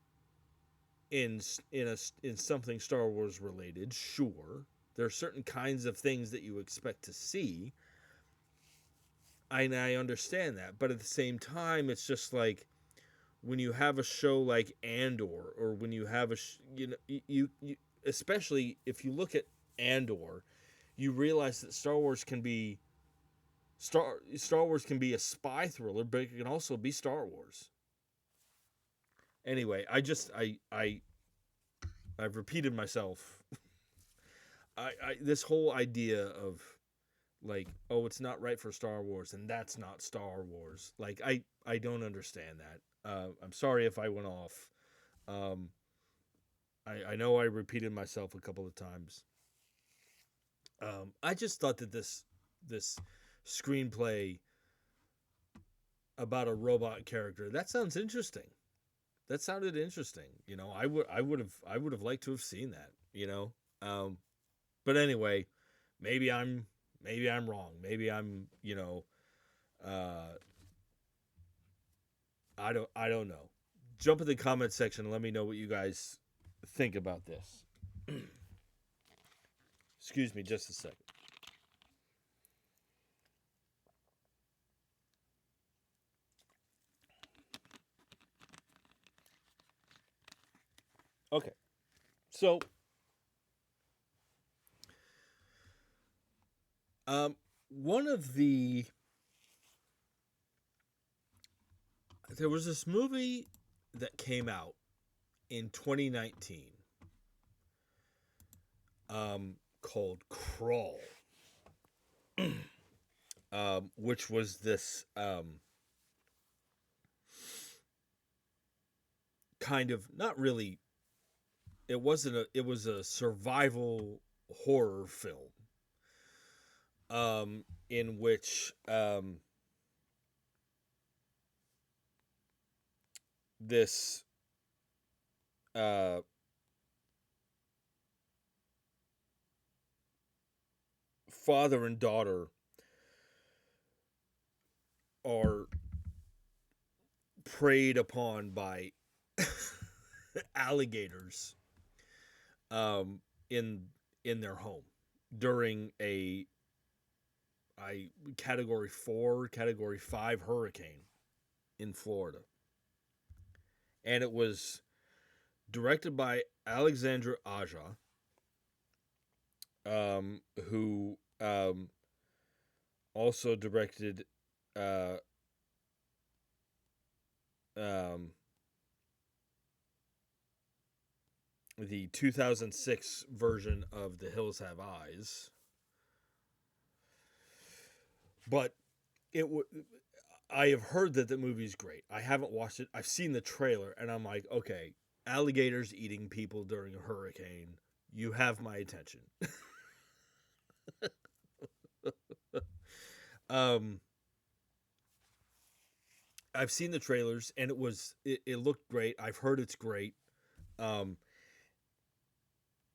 Speaker 1: in something Star Wars related. Sure, there are certain kinds of things that you expect to see. I understand that, but at the same time, it's just like, when you have a show like Andor, or when you have you especially if you look at Andor, you realize that Star Wars can be a spy thriller, but it can also be Star Wars. Anyway, I've repeated myself. This whole idea of, like, oh, it's not right for Star Wars, and that's not Star Wars. Like, I don't understand that. I'm sorry if I went off. Um, I know I repeated myself a couple of times. I just thought that this screenplay about a robot character, that sounds interesting. That sounded interesting. I would have liked to have seen that. But anyway, maybe I'm wrong. Maybe I'm uh, I don't know. Jump in the comment section and let me know what you guys think about this. Excuse me just a second. Okay. So one of the there was this movie that came out in 2019 called Crawl, which was this kind of, not really, it was a survival horror film, in which this uh, father and daughter are preyed upon by alligators in their home during a category 4, category 5 hurricane in Florida. And it was directed by Alexandra Aja, who also directed uh, um, the 2006 version of The Hills Have Eyes. But it w- I have heard that the movie's great. I haven't watched it. I've seen the trailer, and I'm like, okay, alligators eating people during a hurricane. You have my attention. um, I've seen the trailers, and it looked great. I've heard it's great. Um,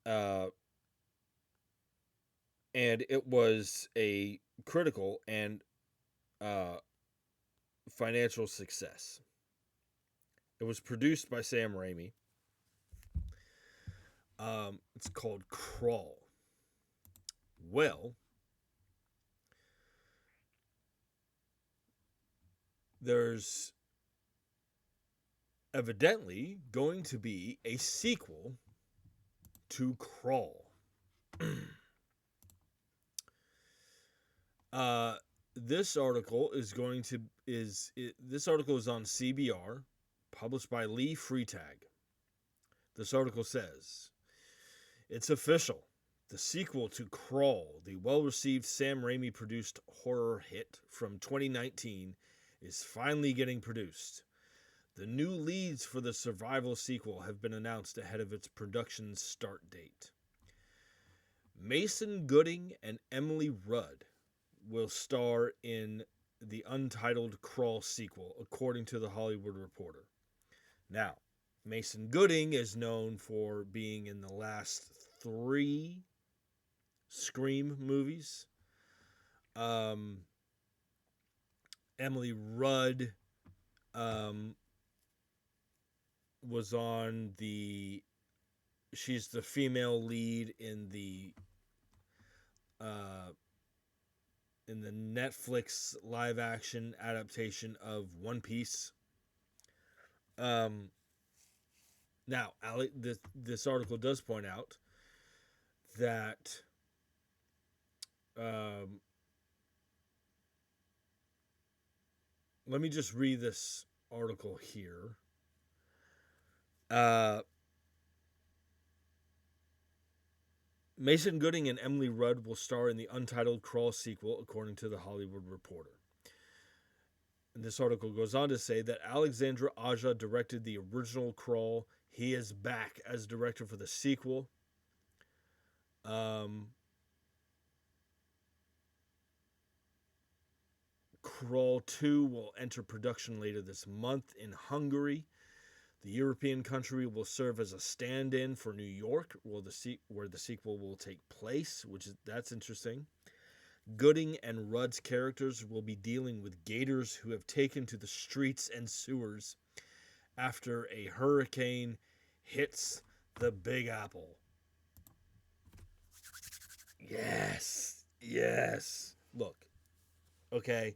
Speaker 1: uh, and it was a critical and uh, financial success. It was produced by Sam Raimi. It's called Crawl. Well, there's evidently going to be a sequel to Crawl. uh, this article is going to is it, this article is on CBR, published by Lee Freitag. This article says it's official. The sequel to Crawl, the well-received Sam Raimi produced horror hit from 2019, is finally getting produced. The new leads for the survival sequel have been announced ahead of its production start date. Mason Gooding and Emily Rudd will star in the untitled Crawl sequel, according to The Hollywood Reporter. Now, Mason Gooding is known for being in the last 3 Scream movies. Emily Rudd was on the. She's the female lead uh, in the Netflix live action adaptation of One Piece. Now, this article does point out that um, let me just read this article here. Mason Gooding and Emily Rudd will star in the untitled Crawl sequel, according to The Hollywood Reporter. And this article goes on to say that Alexandra Aja directed the original Crawl. He is back as director for the sequel. Crawl 2 will enter production later this month in Hungary. The European country will serve as a stand-in for New York, where the sequel will take place, that's interesting. Gooding and Rudd's characters will be dealing with gators who have taken to the streets and sewers after a hurricane hits the Big Apple. Yes. Yes. Look, okay.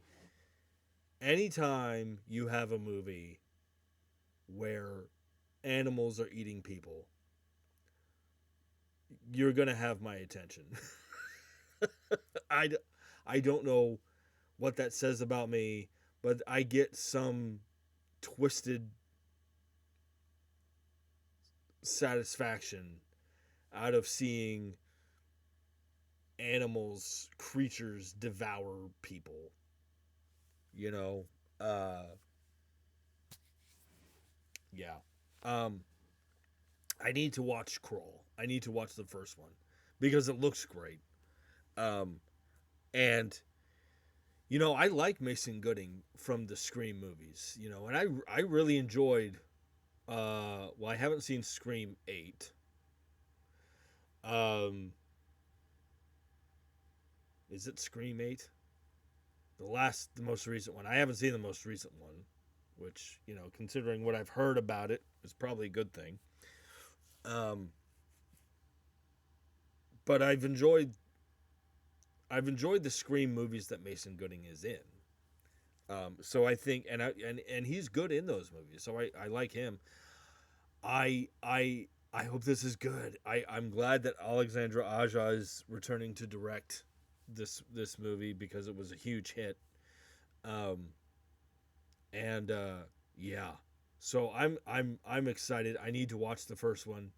Speaker 1: Anytime you have a movie where animals are eating people, you're going to have my attention. I don't know what that says about me, but I get some twisted satisfaction out of seeing animals, creatures devour people. You know, yeah. Um, I need to watch Crawl. I need to watch the first one because it looks great. Um, and I like Mason Gooding from the Scream movies. And I really enjoyed. Well, I haven't seen Scream 8. Um, is it Scream 8? The most recent one. I haven't seen the most recent one, which considering what I've heard about it, is probably a good thing. Um, but I've enjoyed the Scream movies that Mason Gooding is in. So I think, and he's good in those movies. So I like him. I hope this is good. I'm glad that Alexandra Aja is returning to direct this movie because it was a huge hit. Um, and yeah, so I'm excited. I need to watch the first one.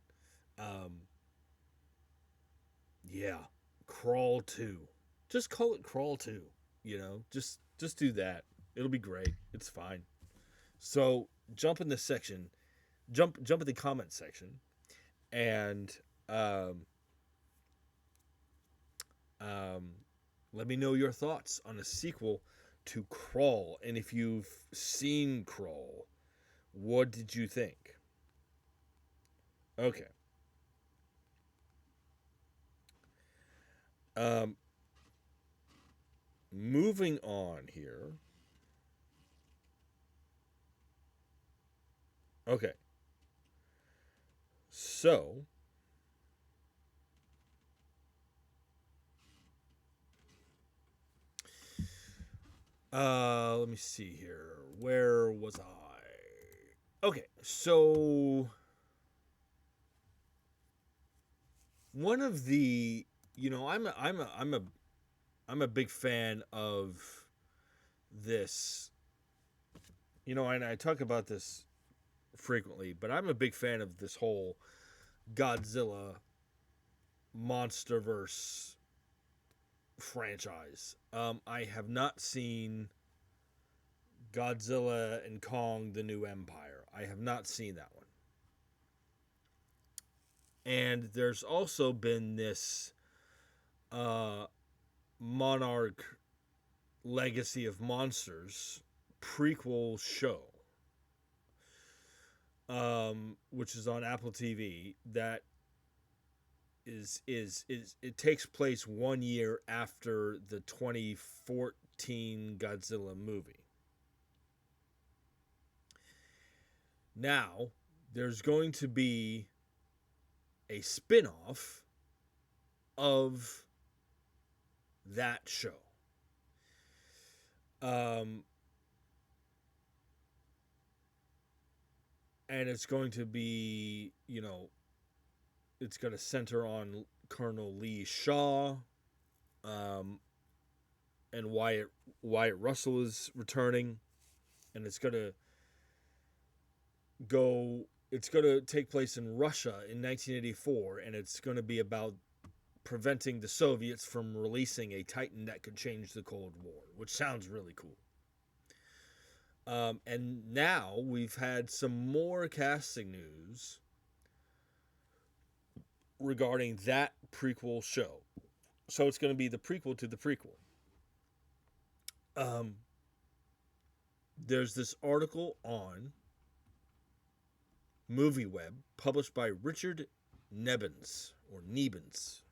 Speaker 1: Um, yeah, Crawl 2. Just call it Crawl 2. Just do that. It'll be great. It's fine. So jump in the section. Jump in the comment section and um, um, let me know your thoughts on a sequel to Crawl. And if you've seen Crawl, what did you think? Okay. Um, moving on here. Okay. So, let me see here. Where was I? Okay. So, one of the, I'm a big fan of this. And I talk about this frequently, but I'm a big fan of this whole Godzilla MonsterVerse franchise. I have not seen Godzilla and Kong: The New Empire. I have not seen that one. And there's also been this uh, Monarch Legacy of Monsters prequel show, which is on Apple TV. That is it takes place 1 year after the 2014 Godzilla movie. Now, there's going to be a spin-off of that show. And it's going to be, it's going to center on Colonel Lee Shaw, and Wyatt Russell is returning, and it's going to take place in Russia in 1984, and it's going to be about preventing the Soviets from releasing a Titan that could change the Cold War, which sounds really cool. And now we've had some more casting news regarding that prequel show. So it's going to be the prequel to the prequel. There's this article on MovieWeb published by Richard Nebens, or Nebens.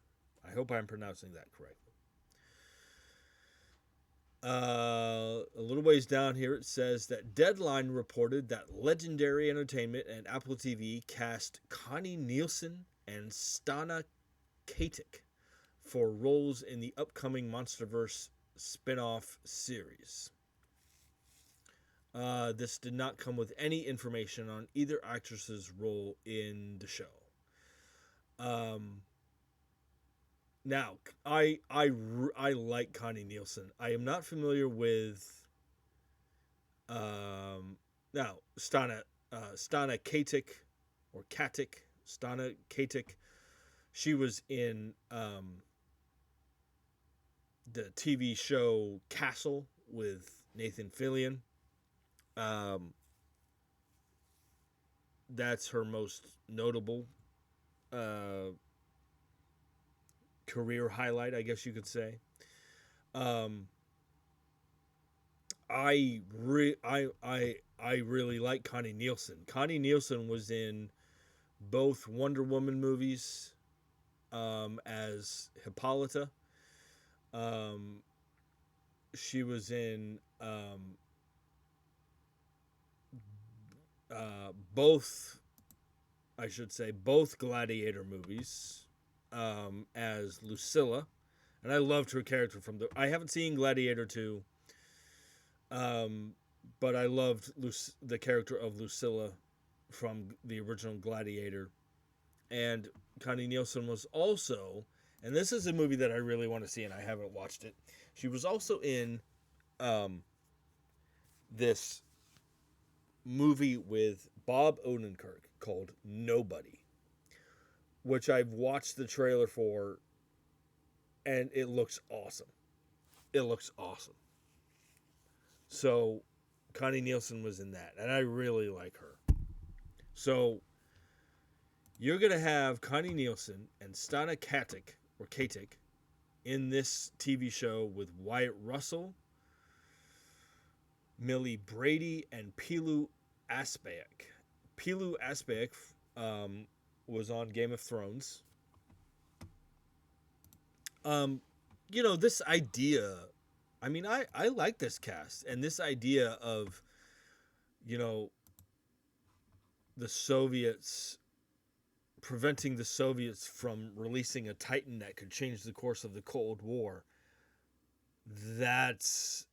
Speaker 1: I hope I'm pronouncing that correctly. A little ways down here, it says that Deadline reported that Legendary Entertainment and Apple TV cast Connie Nielsen and Stana Katic for roles in the upcoming MonsterVerse spin-off series. This did not come with any information on either actress's role in the show. Now, I like Connie Nielsen. I am not familiar with now Stana Katic or Katic. Stana Katic. She was in the TV show Castle with Nathan Fillion. That's her most notable career highlight, I guess you could say. I really like Connie Nielsen. Connie Nielsen was in both Wonder Woman movies as Hippolyta. She was in both Gladiator movies as Lucilla, and I loved her character I haven't seen Gladiator 2, but I loved the character of Lucilla from the original Gladiator. And Connie Nielsen was also, and this is a movie that I really want to see, and I haven't watched it. She was also in um, this movie with Bob Odenkirk called Nobody, which I've watched the trailer for, and it looks awesome. It looks awesome. So Connie Nielsen was in that, and I really like her. So you're gonna have Connie Nielsen and Stana Katic in this TV show with Wyatt Russell, Millie Brady, and Pilu Asbayek. Pilu Asbayek was on Game of Thrones. Um, this idea. I mean, I like this cast and this idea of, you know, the Soviets preventing the Soviets from releasing a Titan that could change the course of the Cold War. That's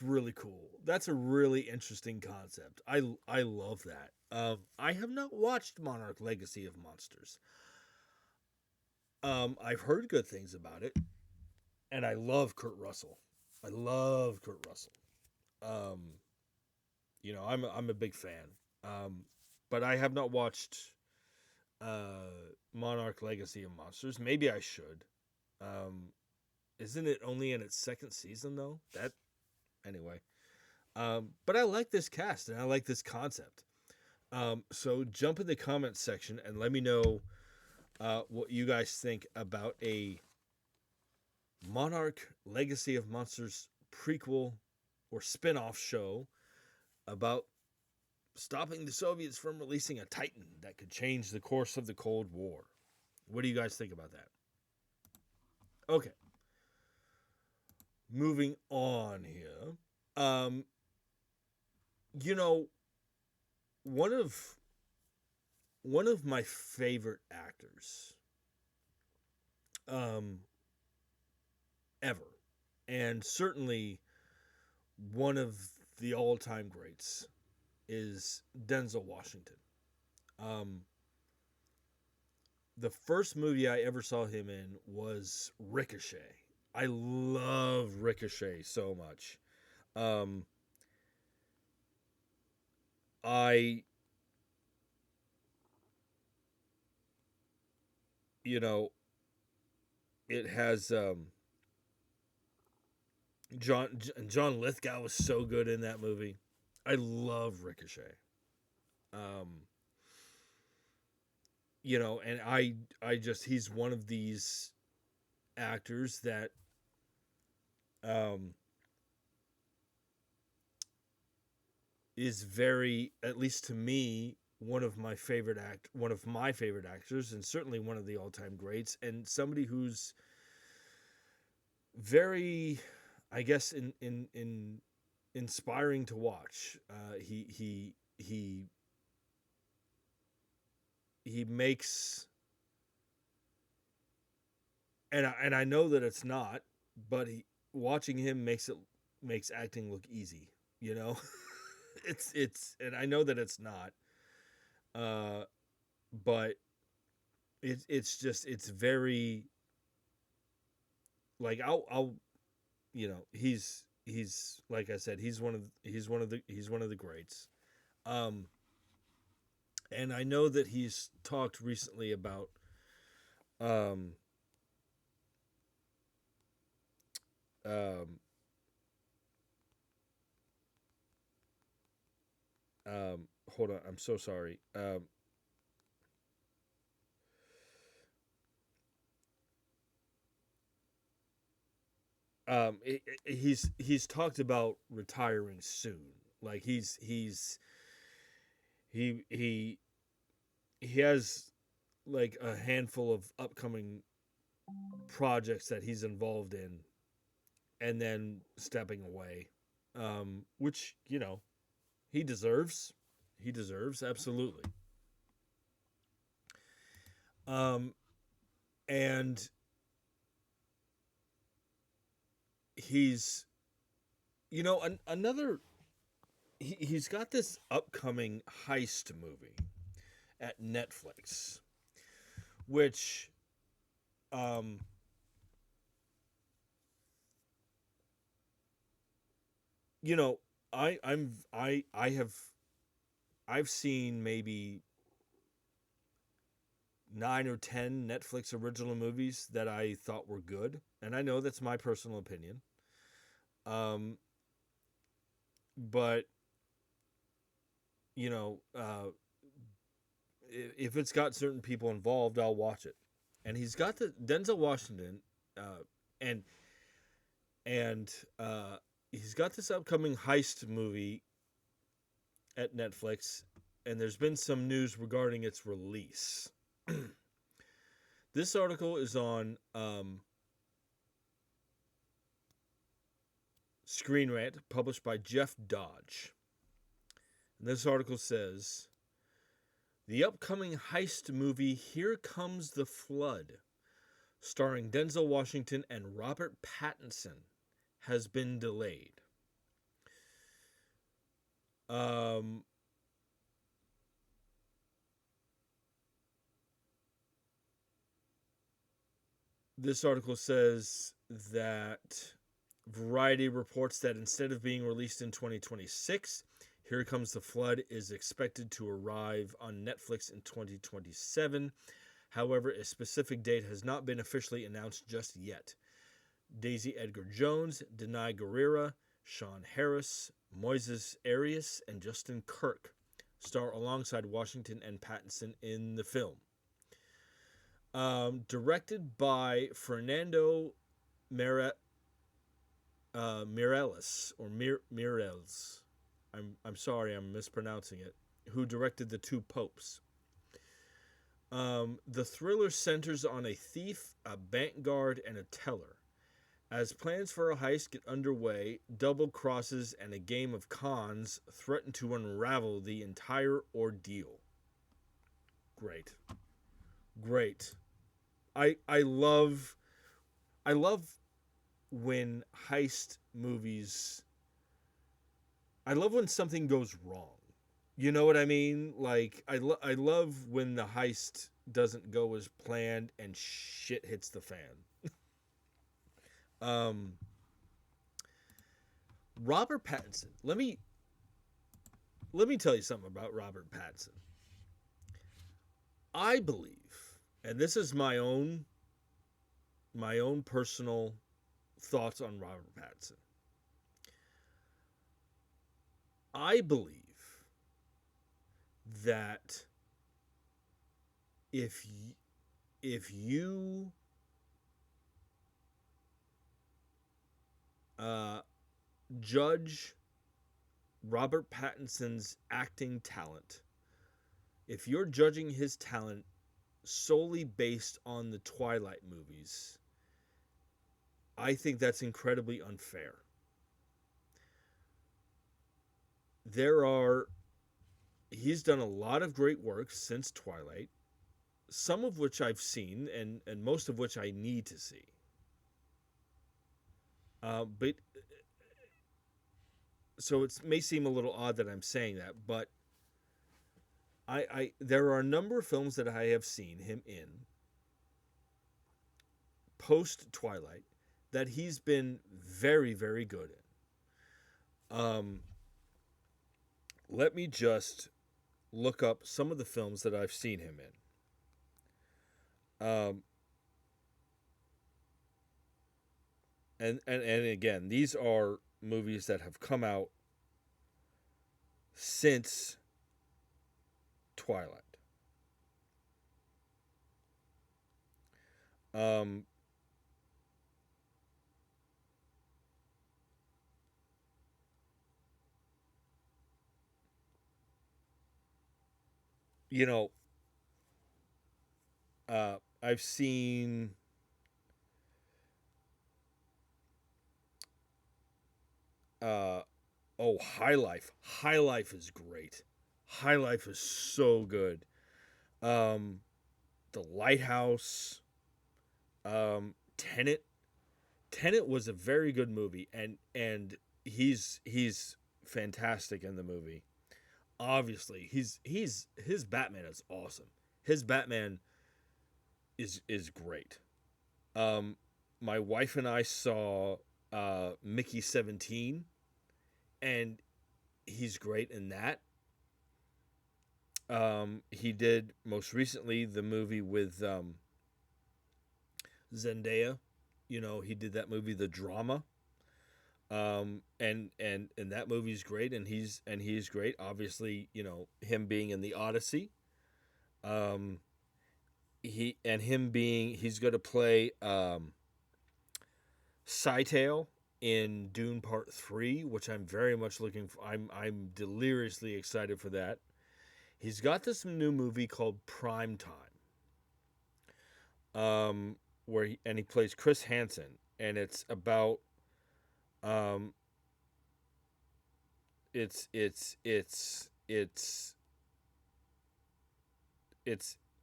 Speaker 1: really cool. That's a really interesting concept. I love that. I have not watched Monarch: Legacy of Monsters. I've heard good things about it, and I love Kurt Russell. I love Kurt Russell. Um, I'm a big fan. But I have not watched Monarch: Legacy of Monsters. Maybe I should. Um, isn't it only in its second season though? That anyway. But I like this cast and I like this concept. So jump in the comments section and let me know what you guys think about a Monarch: Legacy of Monsters prequel or spin-off show about stopping the Soviets from releasing a Titan that could change the course of the Cold War. What do you guys think about that? Okay. Moving on here. Um, you know, one of my favorite actors um ever, and certainly one of the all-time greats, is Denzel Washington. Um, the first movie I ever saw him in was Ricochet. I love Ricochet so much. Um, I, you know, it has John Lithgow was so good in that movie. I love Ricochet. Um, and I just he's one of these actors that um is very, at least to me, one of my favorite actors, and certainly one of the all-time greats, and somebody who's very, I guess, in inspiring to watch. He makes, and I know that it's not, but watching him makes acting look easy. You know, it's and I know that it's not, uh, but it's just it's very, like I'll he's like I said, he's one of the greats. Um, and I know that he's talked recently about um um hold on, I'm so sorry. He's talked about retiring soon. Like he he has like a handful of upcoming projects that he's involved in, and then stepping away, which he deserves. He deserves, absolutely. Um, and he's, another. he's got this upcoming heist movie at Netflix, which um, you know, I have I've seen maybe 9 or 10 Netflix original movies that I thought were good, and I know that's my personal opinion. Um, but you know, if it's got certain people involved, I'll watch it. And he's got the Denzel Washington, uh, and and he's got this upcoming heist movie at Netflix, and there's been some news regarding its release. This article is on Screen Rant, published by Jeff Dodge. And this article says the upcoming heist movie Here Comes the Flood, starring Denzel Washington and Robert Pattinson, has been delayed. Um, this article says that Variety reports that instead of being released in 2026, Here Comes the Flood is expected to arrive on Netflix in 2027. However, a specific date has not been officially announced just yet. Daisy Edgar Jones, Denai Guerrera, Sean Harris, Moises Arias, and Justin Kirk star alongside Washington and Pattinson in the film. Directed by Fernando Mireles or Mireles. I'm sorry, I'm mispronouncing it. Who directed The Two Popes? The thriller centers on a thief, a bank guard, and a teller. As plans for a heist get underway, double crosses and a game of cons threaten to unravel the entire ordeal. Great. Great. I love when heist movies, I love when something goes wrong. You know what I mean? Like I love when the heist doesn't go as planned and shit hits the fan. Um, Robert Pattinson. Let me tell you something about Robert Pattinson. I believe, and this is my own personal thoughts on Robert Pattinson. I believe that if you judge Robert Pattinson's acting talent, if you're judging his talent solely based on the Twilight movies, I think that's incredibly unfair. He's done a lot of great work since Twilight, some of which I've seen and most of which I need to see. But so it may seem a little odd that I'm saying that, but I there are a number of films that I have seen him in post Twilight that he's been very, very good in. Let me just look up some of the films that I've seen him in. And again, these are movies that have come out since Twilight. Um, you know, I've seen uh, High Life. High Life is great. High Life is so good. Um, The Lighthouse. Tenet. Tenet was a very good movie, and he's fantastic in the movie. Obviously, his Batman is awesome. His Batman is great. Um, my wife and I saw Mickey 17, and he's great in that. He did most recently the movie with Zendaya. You know, he did that movie, The Drama. And that movie's great, and he's great. Obviously, you know, him being in the Odyssey. Um, he's going to play Scytale in Dune Part 3, which I'm very much looking for. I'm deliriously excited for that. He's got this new movie called Prime Time. He plays Chris Hansen, and it's about um it's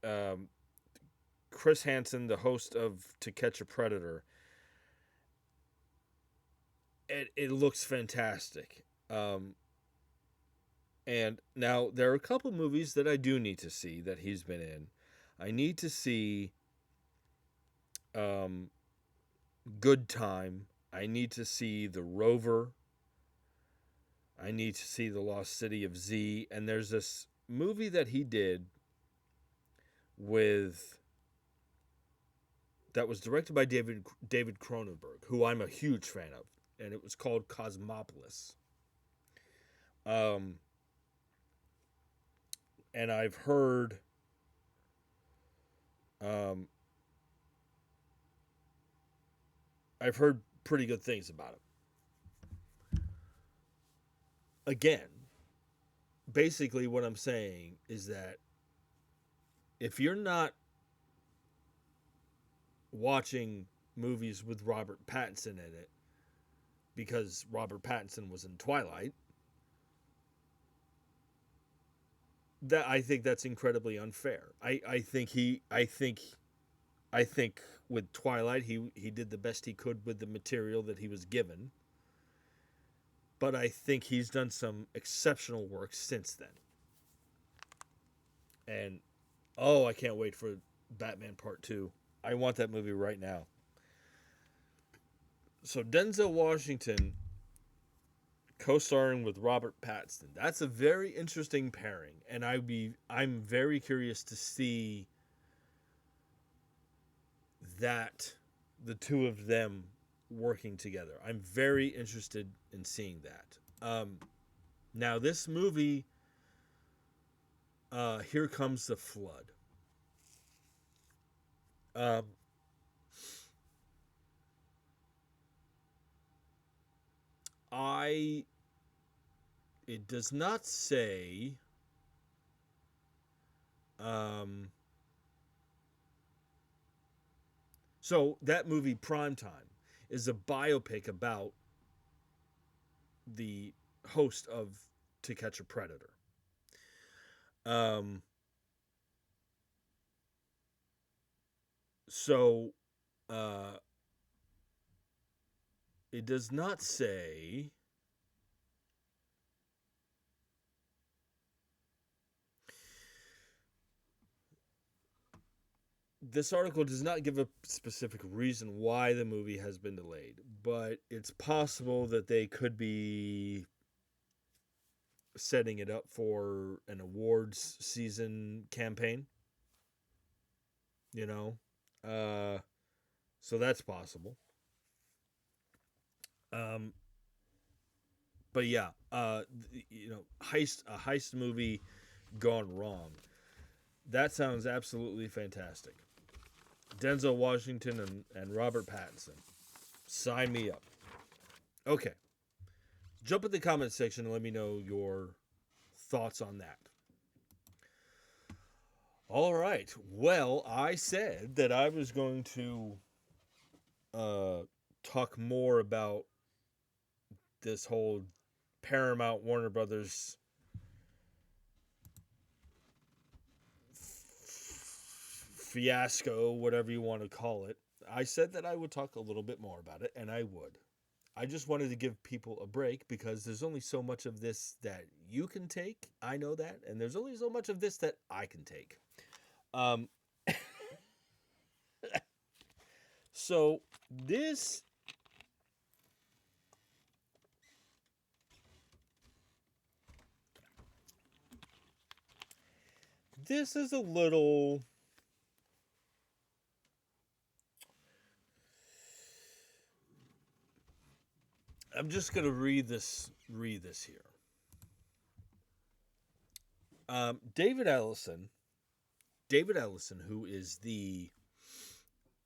Speaker 1: um Chris Hansen, the host of To Catch a Predator. It looks fantastic. And now there are a couple movies that I do need to see that he's been in. I need to see um, Good Time. I need to see The Rover. I need to see The Lost City of Z. And there's this movie that he did with that was directed by David Cronenberg, who I'm a huge fan of, and it was called Cosmopolis. Um, and um, I've heard pretty good things about it. Again, basically what I'm saying is that if you're not watching movies with Robert Pattinson in it because Robert Pattinson was in Twilight, that I think that's incredibly unfair. I think with Twilight he did the best he could with the material that he was given. But I think he's done some exceptional work since then. And oh, I can't wait for Batman Part 2. I want that movie right now. So Denzel Washington co-starring with Robert Pattinson. That's a very interesting pairing, and I'm very curious to see that the two of them working together. I'm very interested in seeing that. Now this movie, Here Comes the Flood. Um, I it does not say so that movie Primetime is a biopic about the host of To Catch a Predator. Um so uh it does not say this article does not give a specific reason why the movie has been delayed, but it's possible that they could be setting it up for an awards season campaign, you know. Uh so that's possible. Um but yeah, heist movie gone wrong. That sounds absolutely fantastic. Denzel Washington and Robert Pattinson. Sign me up. Okay. Jump in the comment section and let me know your thoughts on that. All right. Well, I said that I was going to talk more about this whole Paramount Warner Brothers fiasco, whatever you want to call it. I said that I would talk a little bit more about it, and I would. I just wanted to give people a break because there's only so much of this that you can take. I know that. And there's only so much of this that I can take. Um, so this is a little. I'm just gonna read this. Read this here. David Ellison. David Ellison, who is the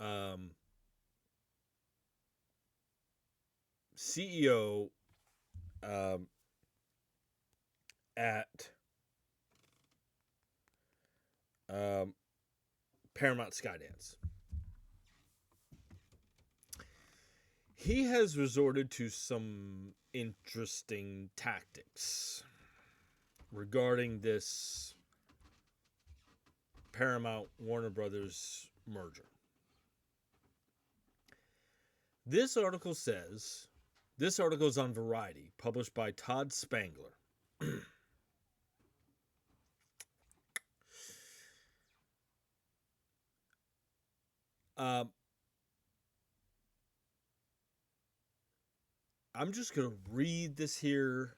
Speaker 1: um, CEO um, at um, Paramount Skydance. He has resorted to some interesting tactics regarding this Paramount Warner Brothers merger. This article is on Variety, published by Todd Spangler. um, I'm just going to read this here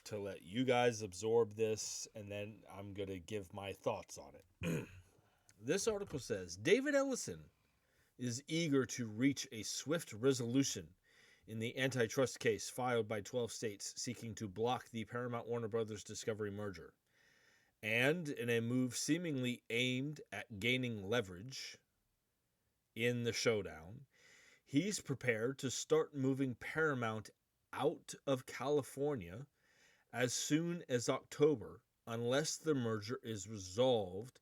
Speaker 1: to let you guys absorb this, and then I'm going to give my thoughts on it. This article says David Ellison is eager to reach a swift resolution in the antitrust case filed by 12 states seeking to block the Paramount Warner Brothers Discovery merger. And in a move seemingly aimed at gaining leverage in the showdown, he's prepared to start moving Paramount out of California as soon as October, unless the merger is resolved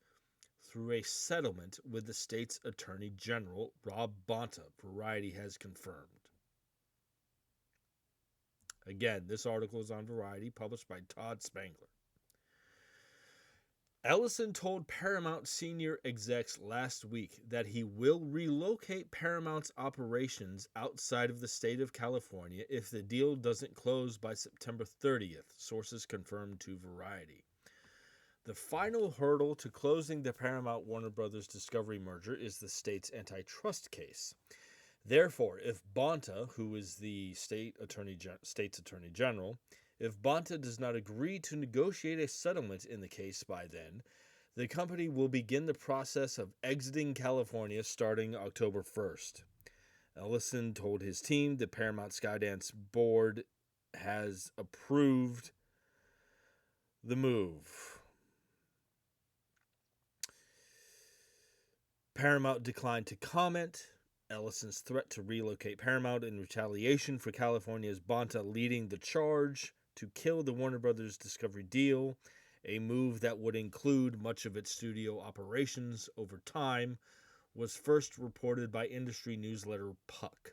Speaker 1: through a settlement with the state's Attorney General, Rob Bonta, Variety has confirmed. Again, this article is on Variety, published by Todd Spangler. Ellison told Paramount senior execs last week that he will relocate Paramount's operations outside of the state of California if the deal doesn't close by September 30th, sources confirmed to Variety. The final hurdle to closing the Paramount Warner Brothers Discovery merger is the state's antitrust case. Therefore, if Bonta, who is the state's attorney general, if Bonta does not agree to negotiate a settlement in the case by then, the company will begin the process of exiting California starting October 1st. Ellison told his team the Paramount Skydance board has approved the move. Paramount declined to comment. Ellison's threat to relocate Paramount in retaliation for California's Bonta leading the charge to kill the Warner Brothers Discovery deal, a move that would include much of its studio operations over time, was first reported by industry newsletter Puck.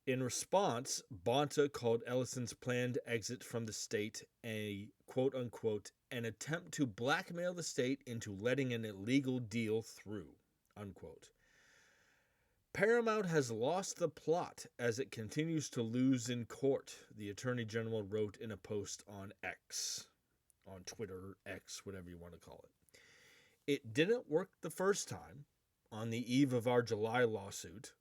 Speaker 1: In response, Bonta called Ellison's planned exit from the state a quote-unquote an attempt to blackmail the state into letting an illegal deal through, unquote. Paramount has lost the plot as it continues to lose in court, the Attorney General wrote in a post on X, on Twitter, X, whatever you want to call it. It didn't work the first time, on the eve of our July lawsuit,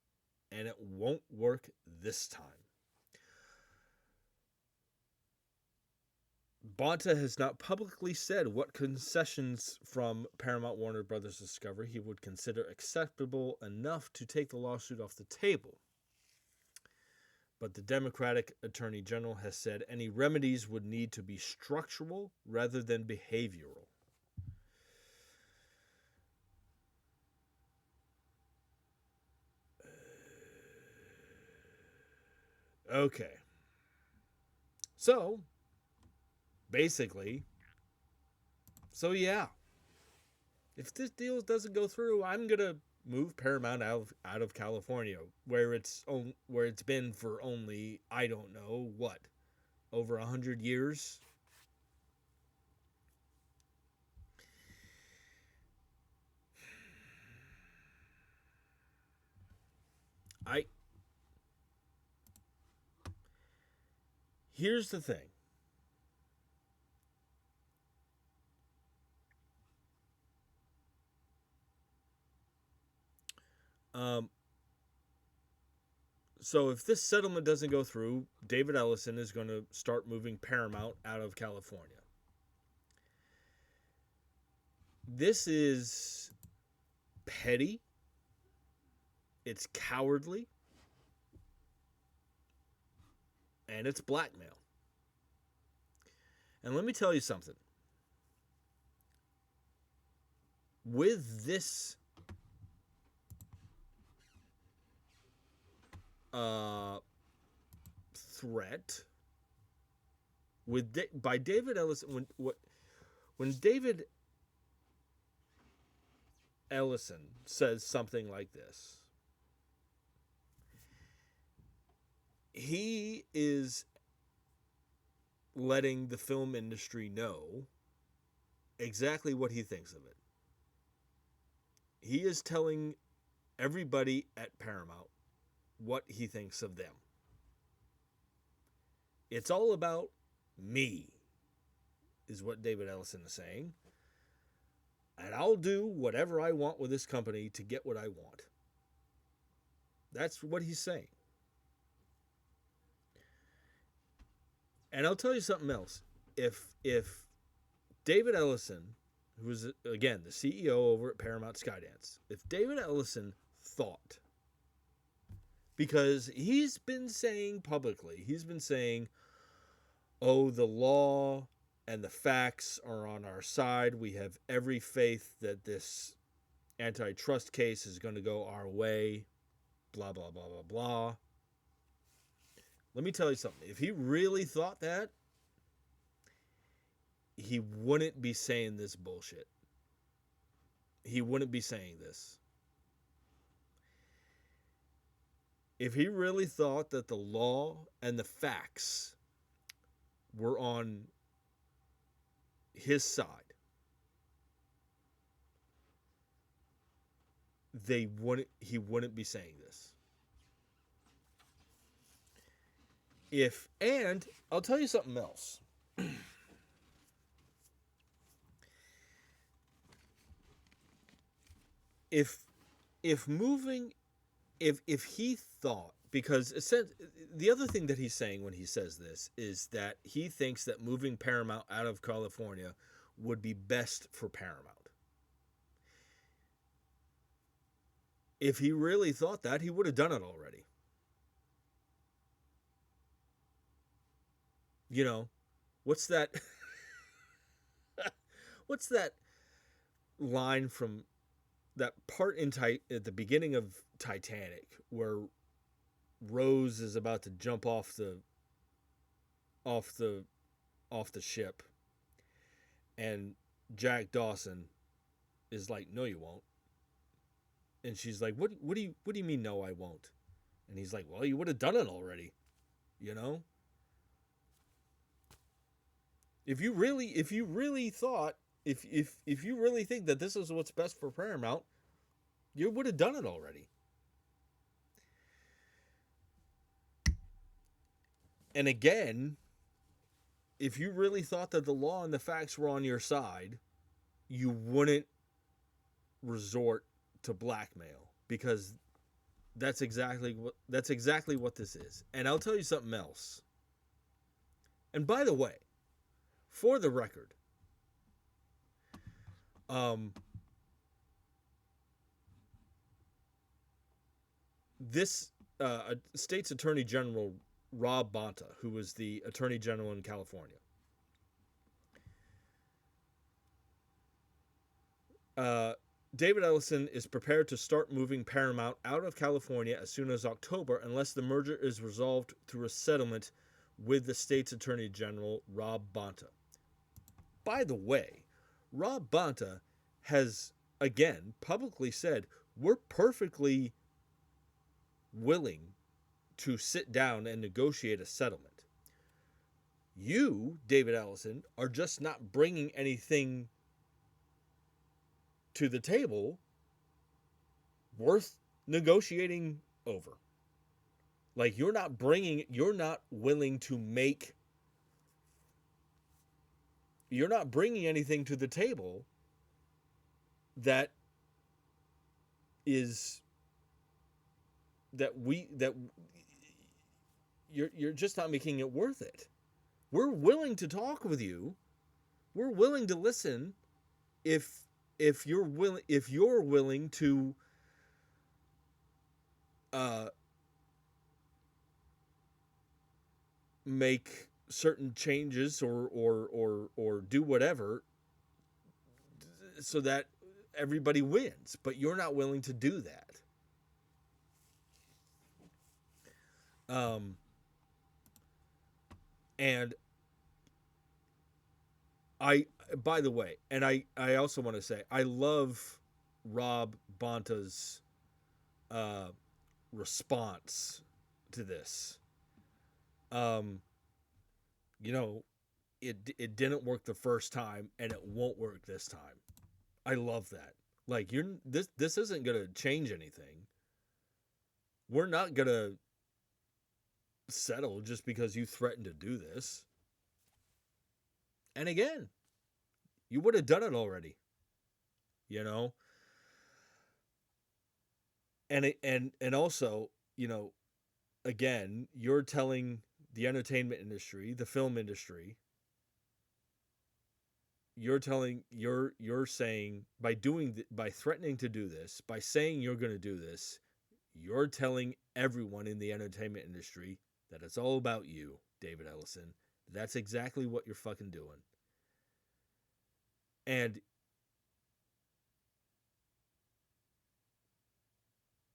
Speaker 1: and it won't work this time. Bonta has not publicly said what concessions from Paramount Warner Brothers Discovery he would consider acceptable enough to take the lawsuit off the table. But the Democratic Attorney General has said any remedies would need to be structural rather than behavioral. Okay. So, basically, yeah. If this deal doesn't go through, I'm going to move Paramount out of California, where it's been for only, I don't know, what, over 100 years? I Here's the thing. Um, so if this settlement doesn't go through, David Ellison is going to start moving Paramount out of California. This is petty. It's cowardly. And it's blackmail. And let me tell you something. With this threat, by David Ellison, when David Ellison says something like this, he is letting the film industry know exactly what he thinks of it. He is telling everybody at Paramount what he thinks of them. It's all about me, is what David Ellison is saying. And I'll do whatever I want with this company to get what I want. That's what he's saying. And I'll tell you something else. If David Ellison, who is, again, the CEO over at Paramount Skydance, if David Ellison thought, because he's been saying publicly, oh, the law and the facts are on our side. We have every faith that this antitrust case is going to go our way, blah, blah, blah, blah, blah. Let me tell you something. If he really thought that, he wouldn't be saying this bullshit. He wouldn't be saying this. If he really thought that the law and the facts were on his side, he wouldn't be saying this. And I'll tell you something else. If he thought, because it said, the other thing that he's saying when he says this is that he thinks that moving Paramount out of California would be best for Paramount. If he really thought that, he would have done it already. You know, what's that? What's that line from that part at the beginning of Titanic where Rose is about to jump off the ship, and Jack Dawson is like, "No, you won't." And she's like, "What do you mean, no, I won't?" And he's like, "Well, you would have done it already, you know." If you really thought, if you really think that this is what's best for Paramount, you would have done it already. And again, if you really thought that the law and the facts were on your side, you wouldn't resort to blackmail, because that's exactly what this is. And I'll tell you something else. And by the way, for the record, this state's Attorney General Rob Bonta, who was the Attorney General in California, David Ellison is prepared to start moving Paramount out of California as soon as October, unless the merger is resolved through a settlement with the state's Attorney General, Rob Bonta. By the way, Rob Bonta has, again, publicly said, we're perfectly willing to sit down and negotiate a settlement. You, David Ellison, are just not bringing anything to the table worth negotiating over. Like you're not willing to make, you're not bringing anything to the table that is that you're just not making it worth it. We're willing to talk with you. We're willing to listen if if you're willing to uh make certain changes or do whatever so that everybody wins, but you're not willing to do that. And I, by the way, and I also want to say I love Rob Bonta's uh, response to this. Um, you know, it didn't work the first time, and it won't work this time. I love that. Like this isn't gonna change anything. We're not gonna settle just because you threatened to do this. And again, you would have done it already. You know, and also, you know, again, you're telling the entertainment industry, the film industry, you're saying by threatening to do this, by saying you're going to do this, you're telling everyone in the entertainment industry that it's all about you, David Ellison. That's exactly what you're fucking doing. And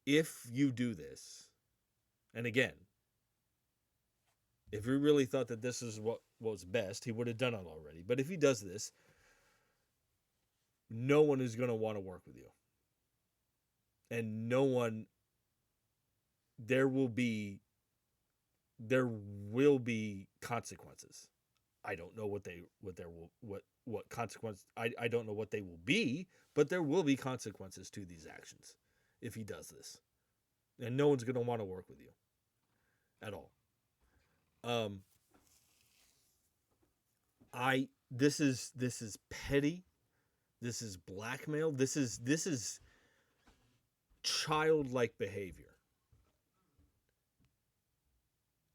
Speaker 1: if you do this, and again, if he really thought that this is what was best, he would have done it already. But if he does this, no one is going to want to work with you. And no one, there will be consequences. I don't know what consequence, I don't know what they will be, but there will be consequences to these actions if he does this. And no one's going to want to work with you at all. This is petty. This is blackmail. This is childlike behavior.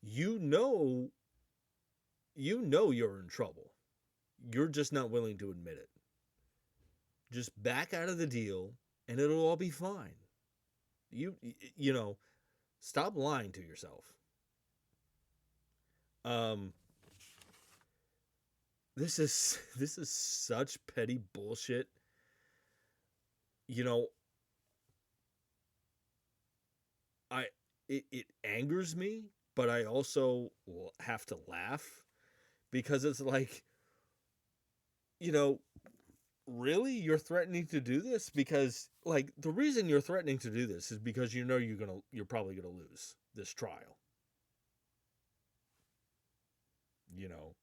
Speaker 1: You know you're in trouble. You're just not willing to admit it. Just back out of the deal and it'll all be fine. You know, stop lying to yourself. This is such petty bullshit. You know, it angers me, but I also have to laugh because it's like, you know, really you're threatening to do this? Because like the reason you're threatening to do this is because you know you're probably gonna lose this trial. You know,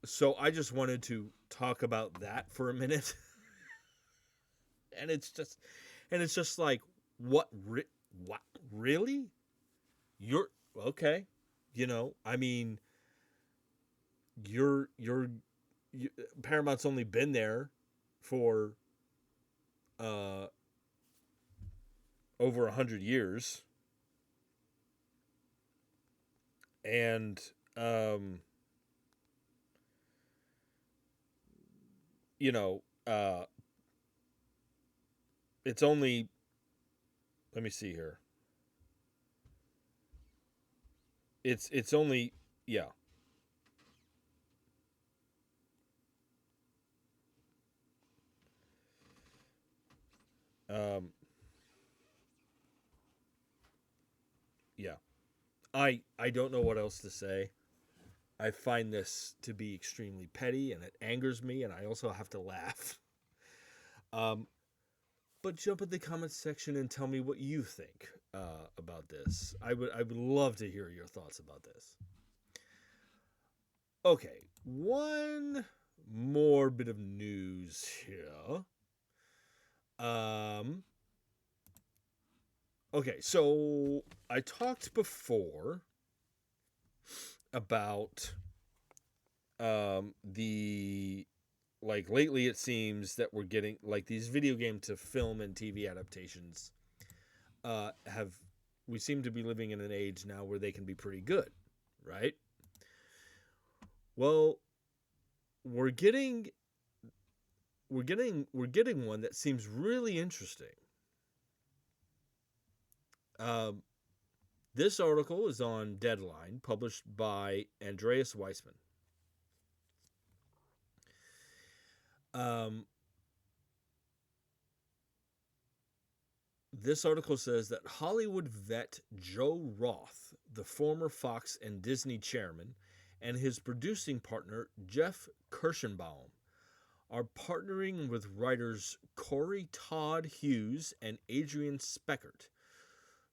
Speaker 1: so I just wanted to talk about that for a minute. and it's just like what really you're okay. You know, I mean, you're Paramount's only been there for over 100 years, and you know, it's only, let me see here. It's only, yeah. Um, yeah. I don't know what else to say. I find this to be extremely petty and it angers me and I also have to laugh. Um, but jump in the comments section and tell me what you think about this. I would love to hear your thoughts about this. Okay, one more bit of news here. Okay, so I talked before about the like lately it seems that we're getting like these video game to film and TV adaptations have we seem to be living in an age now where they can be pretty good, right? Well, we're getting we're getting one that seems really interesting. Um, this article is on Deadline, published by Andreas Weissman. Um, this article says that Hollywood vet Joe Roth, the former Fox and Disney chairman, and his producing partner Jeff Kirschenbaum are partnering with writers Corey Todd Hughes and Adrian Speckert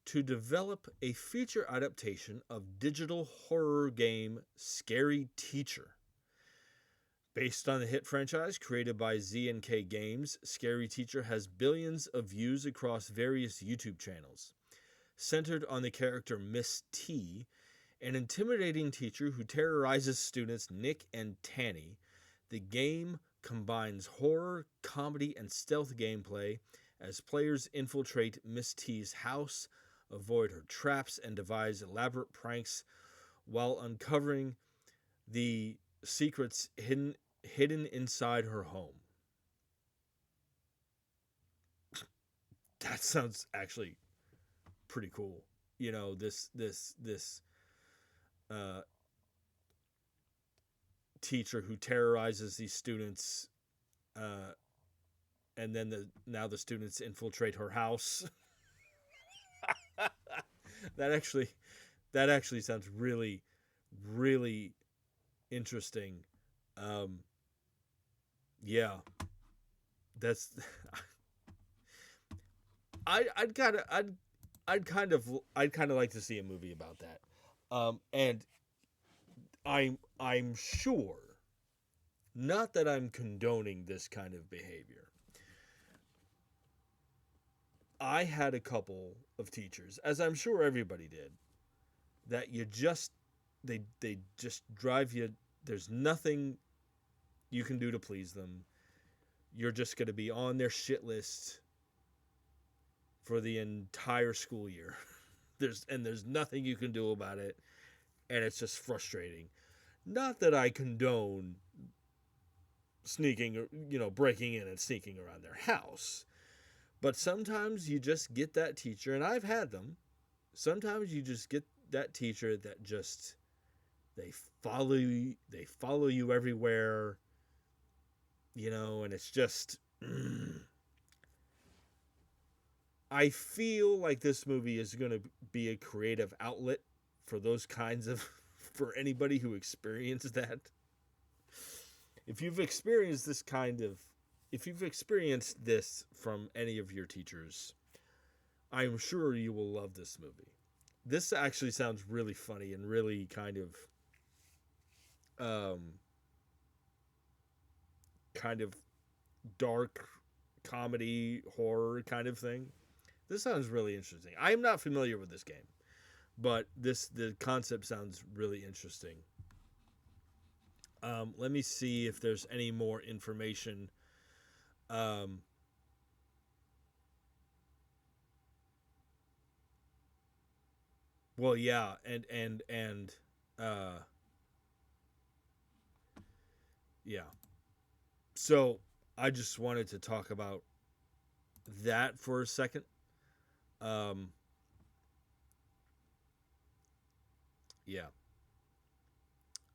Speaker 1: to develop a feature adaptation of digital horror game Scary Teacher. Based on the hit franchise created by Z&K Games, Scary Teacher has billions of views across various YouTube channels. Centered on the character Miss T, an intimidating teacher who terrorizes students Nick and Tanny, the game combines horror, comedy, and stealth gameplay as players infiltrate Miss T's house, avoid her traps, and devise elaborate pranks while uncovering the secrets hidden inside her home. That sounds actually pretty cool. You know, this uh, teacher who terrorizes these students, uh, and then now the students infiltrate her house. that actually that actually sounds really really interesting. Um, yeah, that's I'd kind of I'd kind of like to see a movie about that. And I'm sure, not that I'm condoning this kind of behavior. I had a couple of teachers, as I'm sure everybody did, that you just they just drive you. There's nothing you can do to please them. You're just going to be on their shit list for the entire school year. There's nothing you can do about it, and it's just frustrating. Not that I condone sneaking, breaking in and sneaking around their house, but sometimes you just get that teacher, and I've had them. Sometimes you just get that teacher that just they follow you everywhere, and it's just I feel like this movie is going to be a creative outlet for those kinds of for anybody who experienced that. If you've experienced if you've experienced this from any of your teachers, I'm sure you will love this movie. This actually sounds really funny and really um kind of dark comedy horror kind of thing. This sounds really interesting. I am not familiar with this game, but the concept sounds really interesting. Let me see if there's any more information. Um, well, yeah, and uh, yeah. So I just wanted to talk about that for a second. Um, yeah.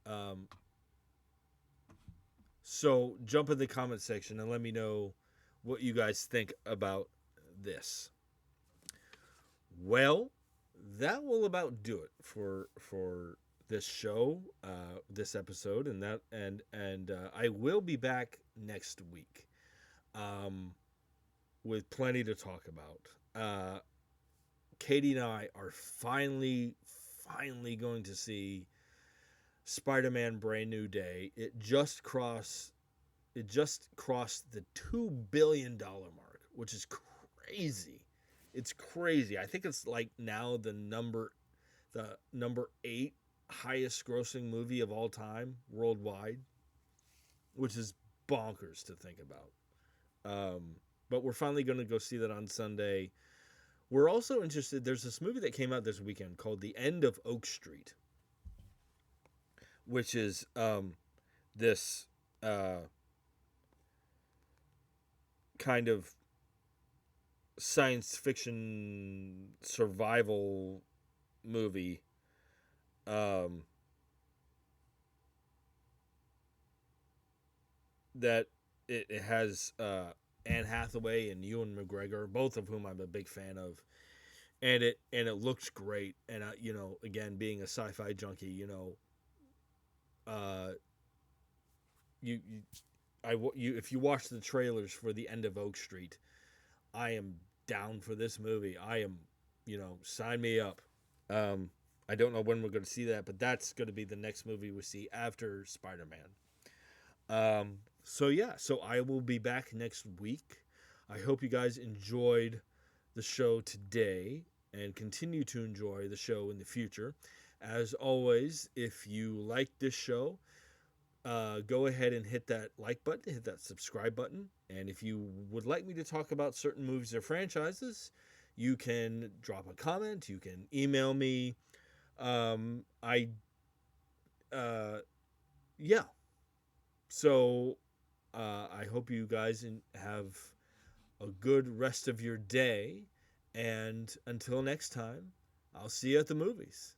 Speaker 1: Um, so jump in the comment section and let me know what you guys think about this. Well, that will about do it for this show, this episode, and I will be back next week, um, with plenty to talk about. Katie and I are finally going to see Spider-Man: Brand New Day. It just crossed the $2 billion mark, which is crazy. It's crazy. I think it's like now the number 8 highest grossing movie of all time worldwide, which is bonkers to think about. But we're finally going to go see that on Sunday. We're also interested. There's this movie that came out this weekend called The End of Oak Street, which is this kind of science fiction survival movie. That it has Anne Hathaway and Ewan McGregor, both of whom I'm a big fan of, and it looks great. And again, being a sci-fi junkie, uh, you if you watch the trailers for The End of Oak Street, I am down for this movie. I am, sign me up. I don't know when we're going to see that, but that's going to be the next movie we see after Spider-Man. So I will be back next week. I hope you guys enjoyed the show today and continue to enjoy the show in the future. As always, if you like this show, go ahead and hit that like button, hit that subscribe button. And if you would like me to talk about certain movies or franchises, you can drop a comment. You can email me. Yeah. So I hope you guys have a good rest of your day. And until next time, I'll see you at the movies.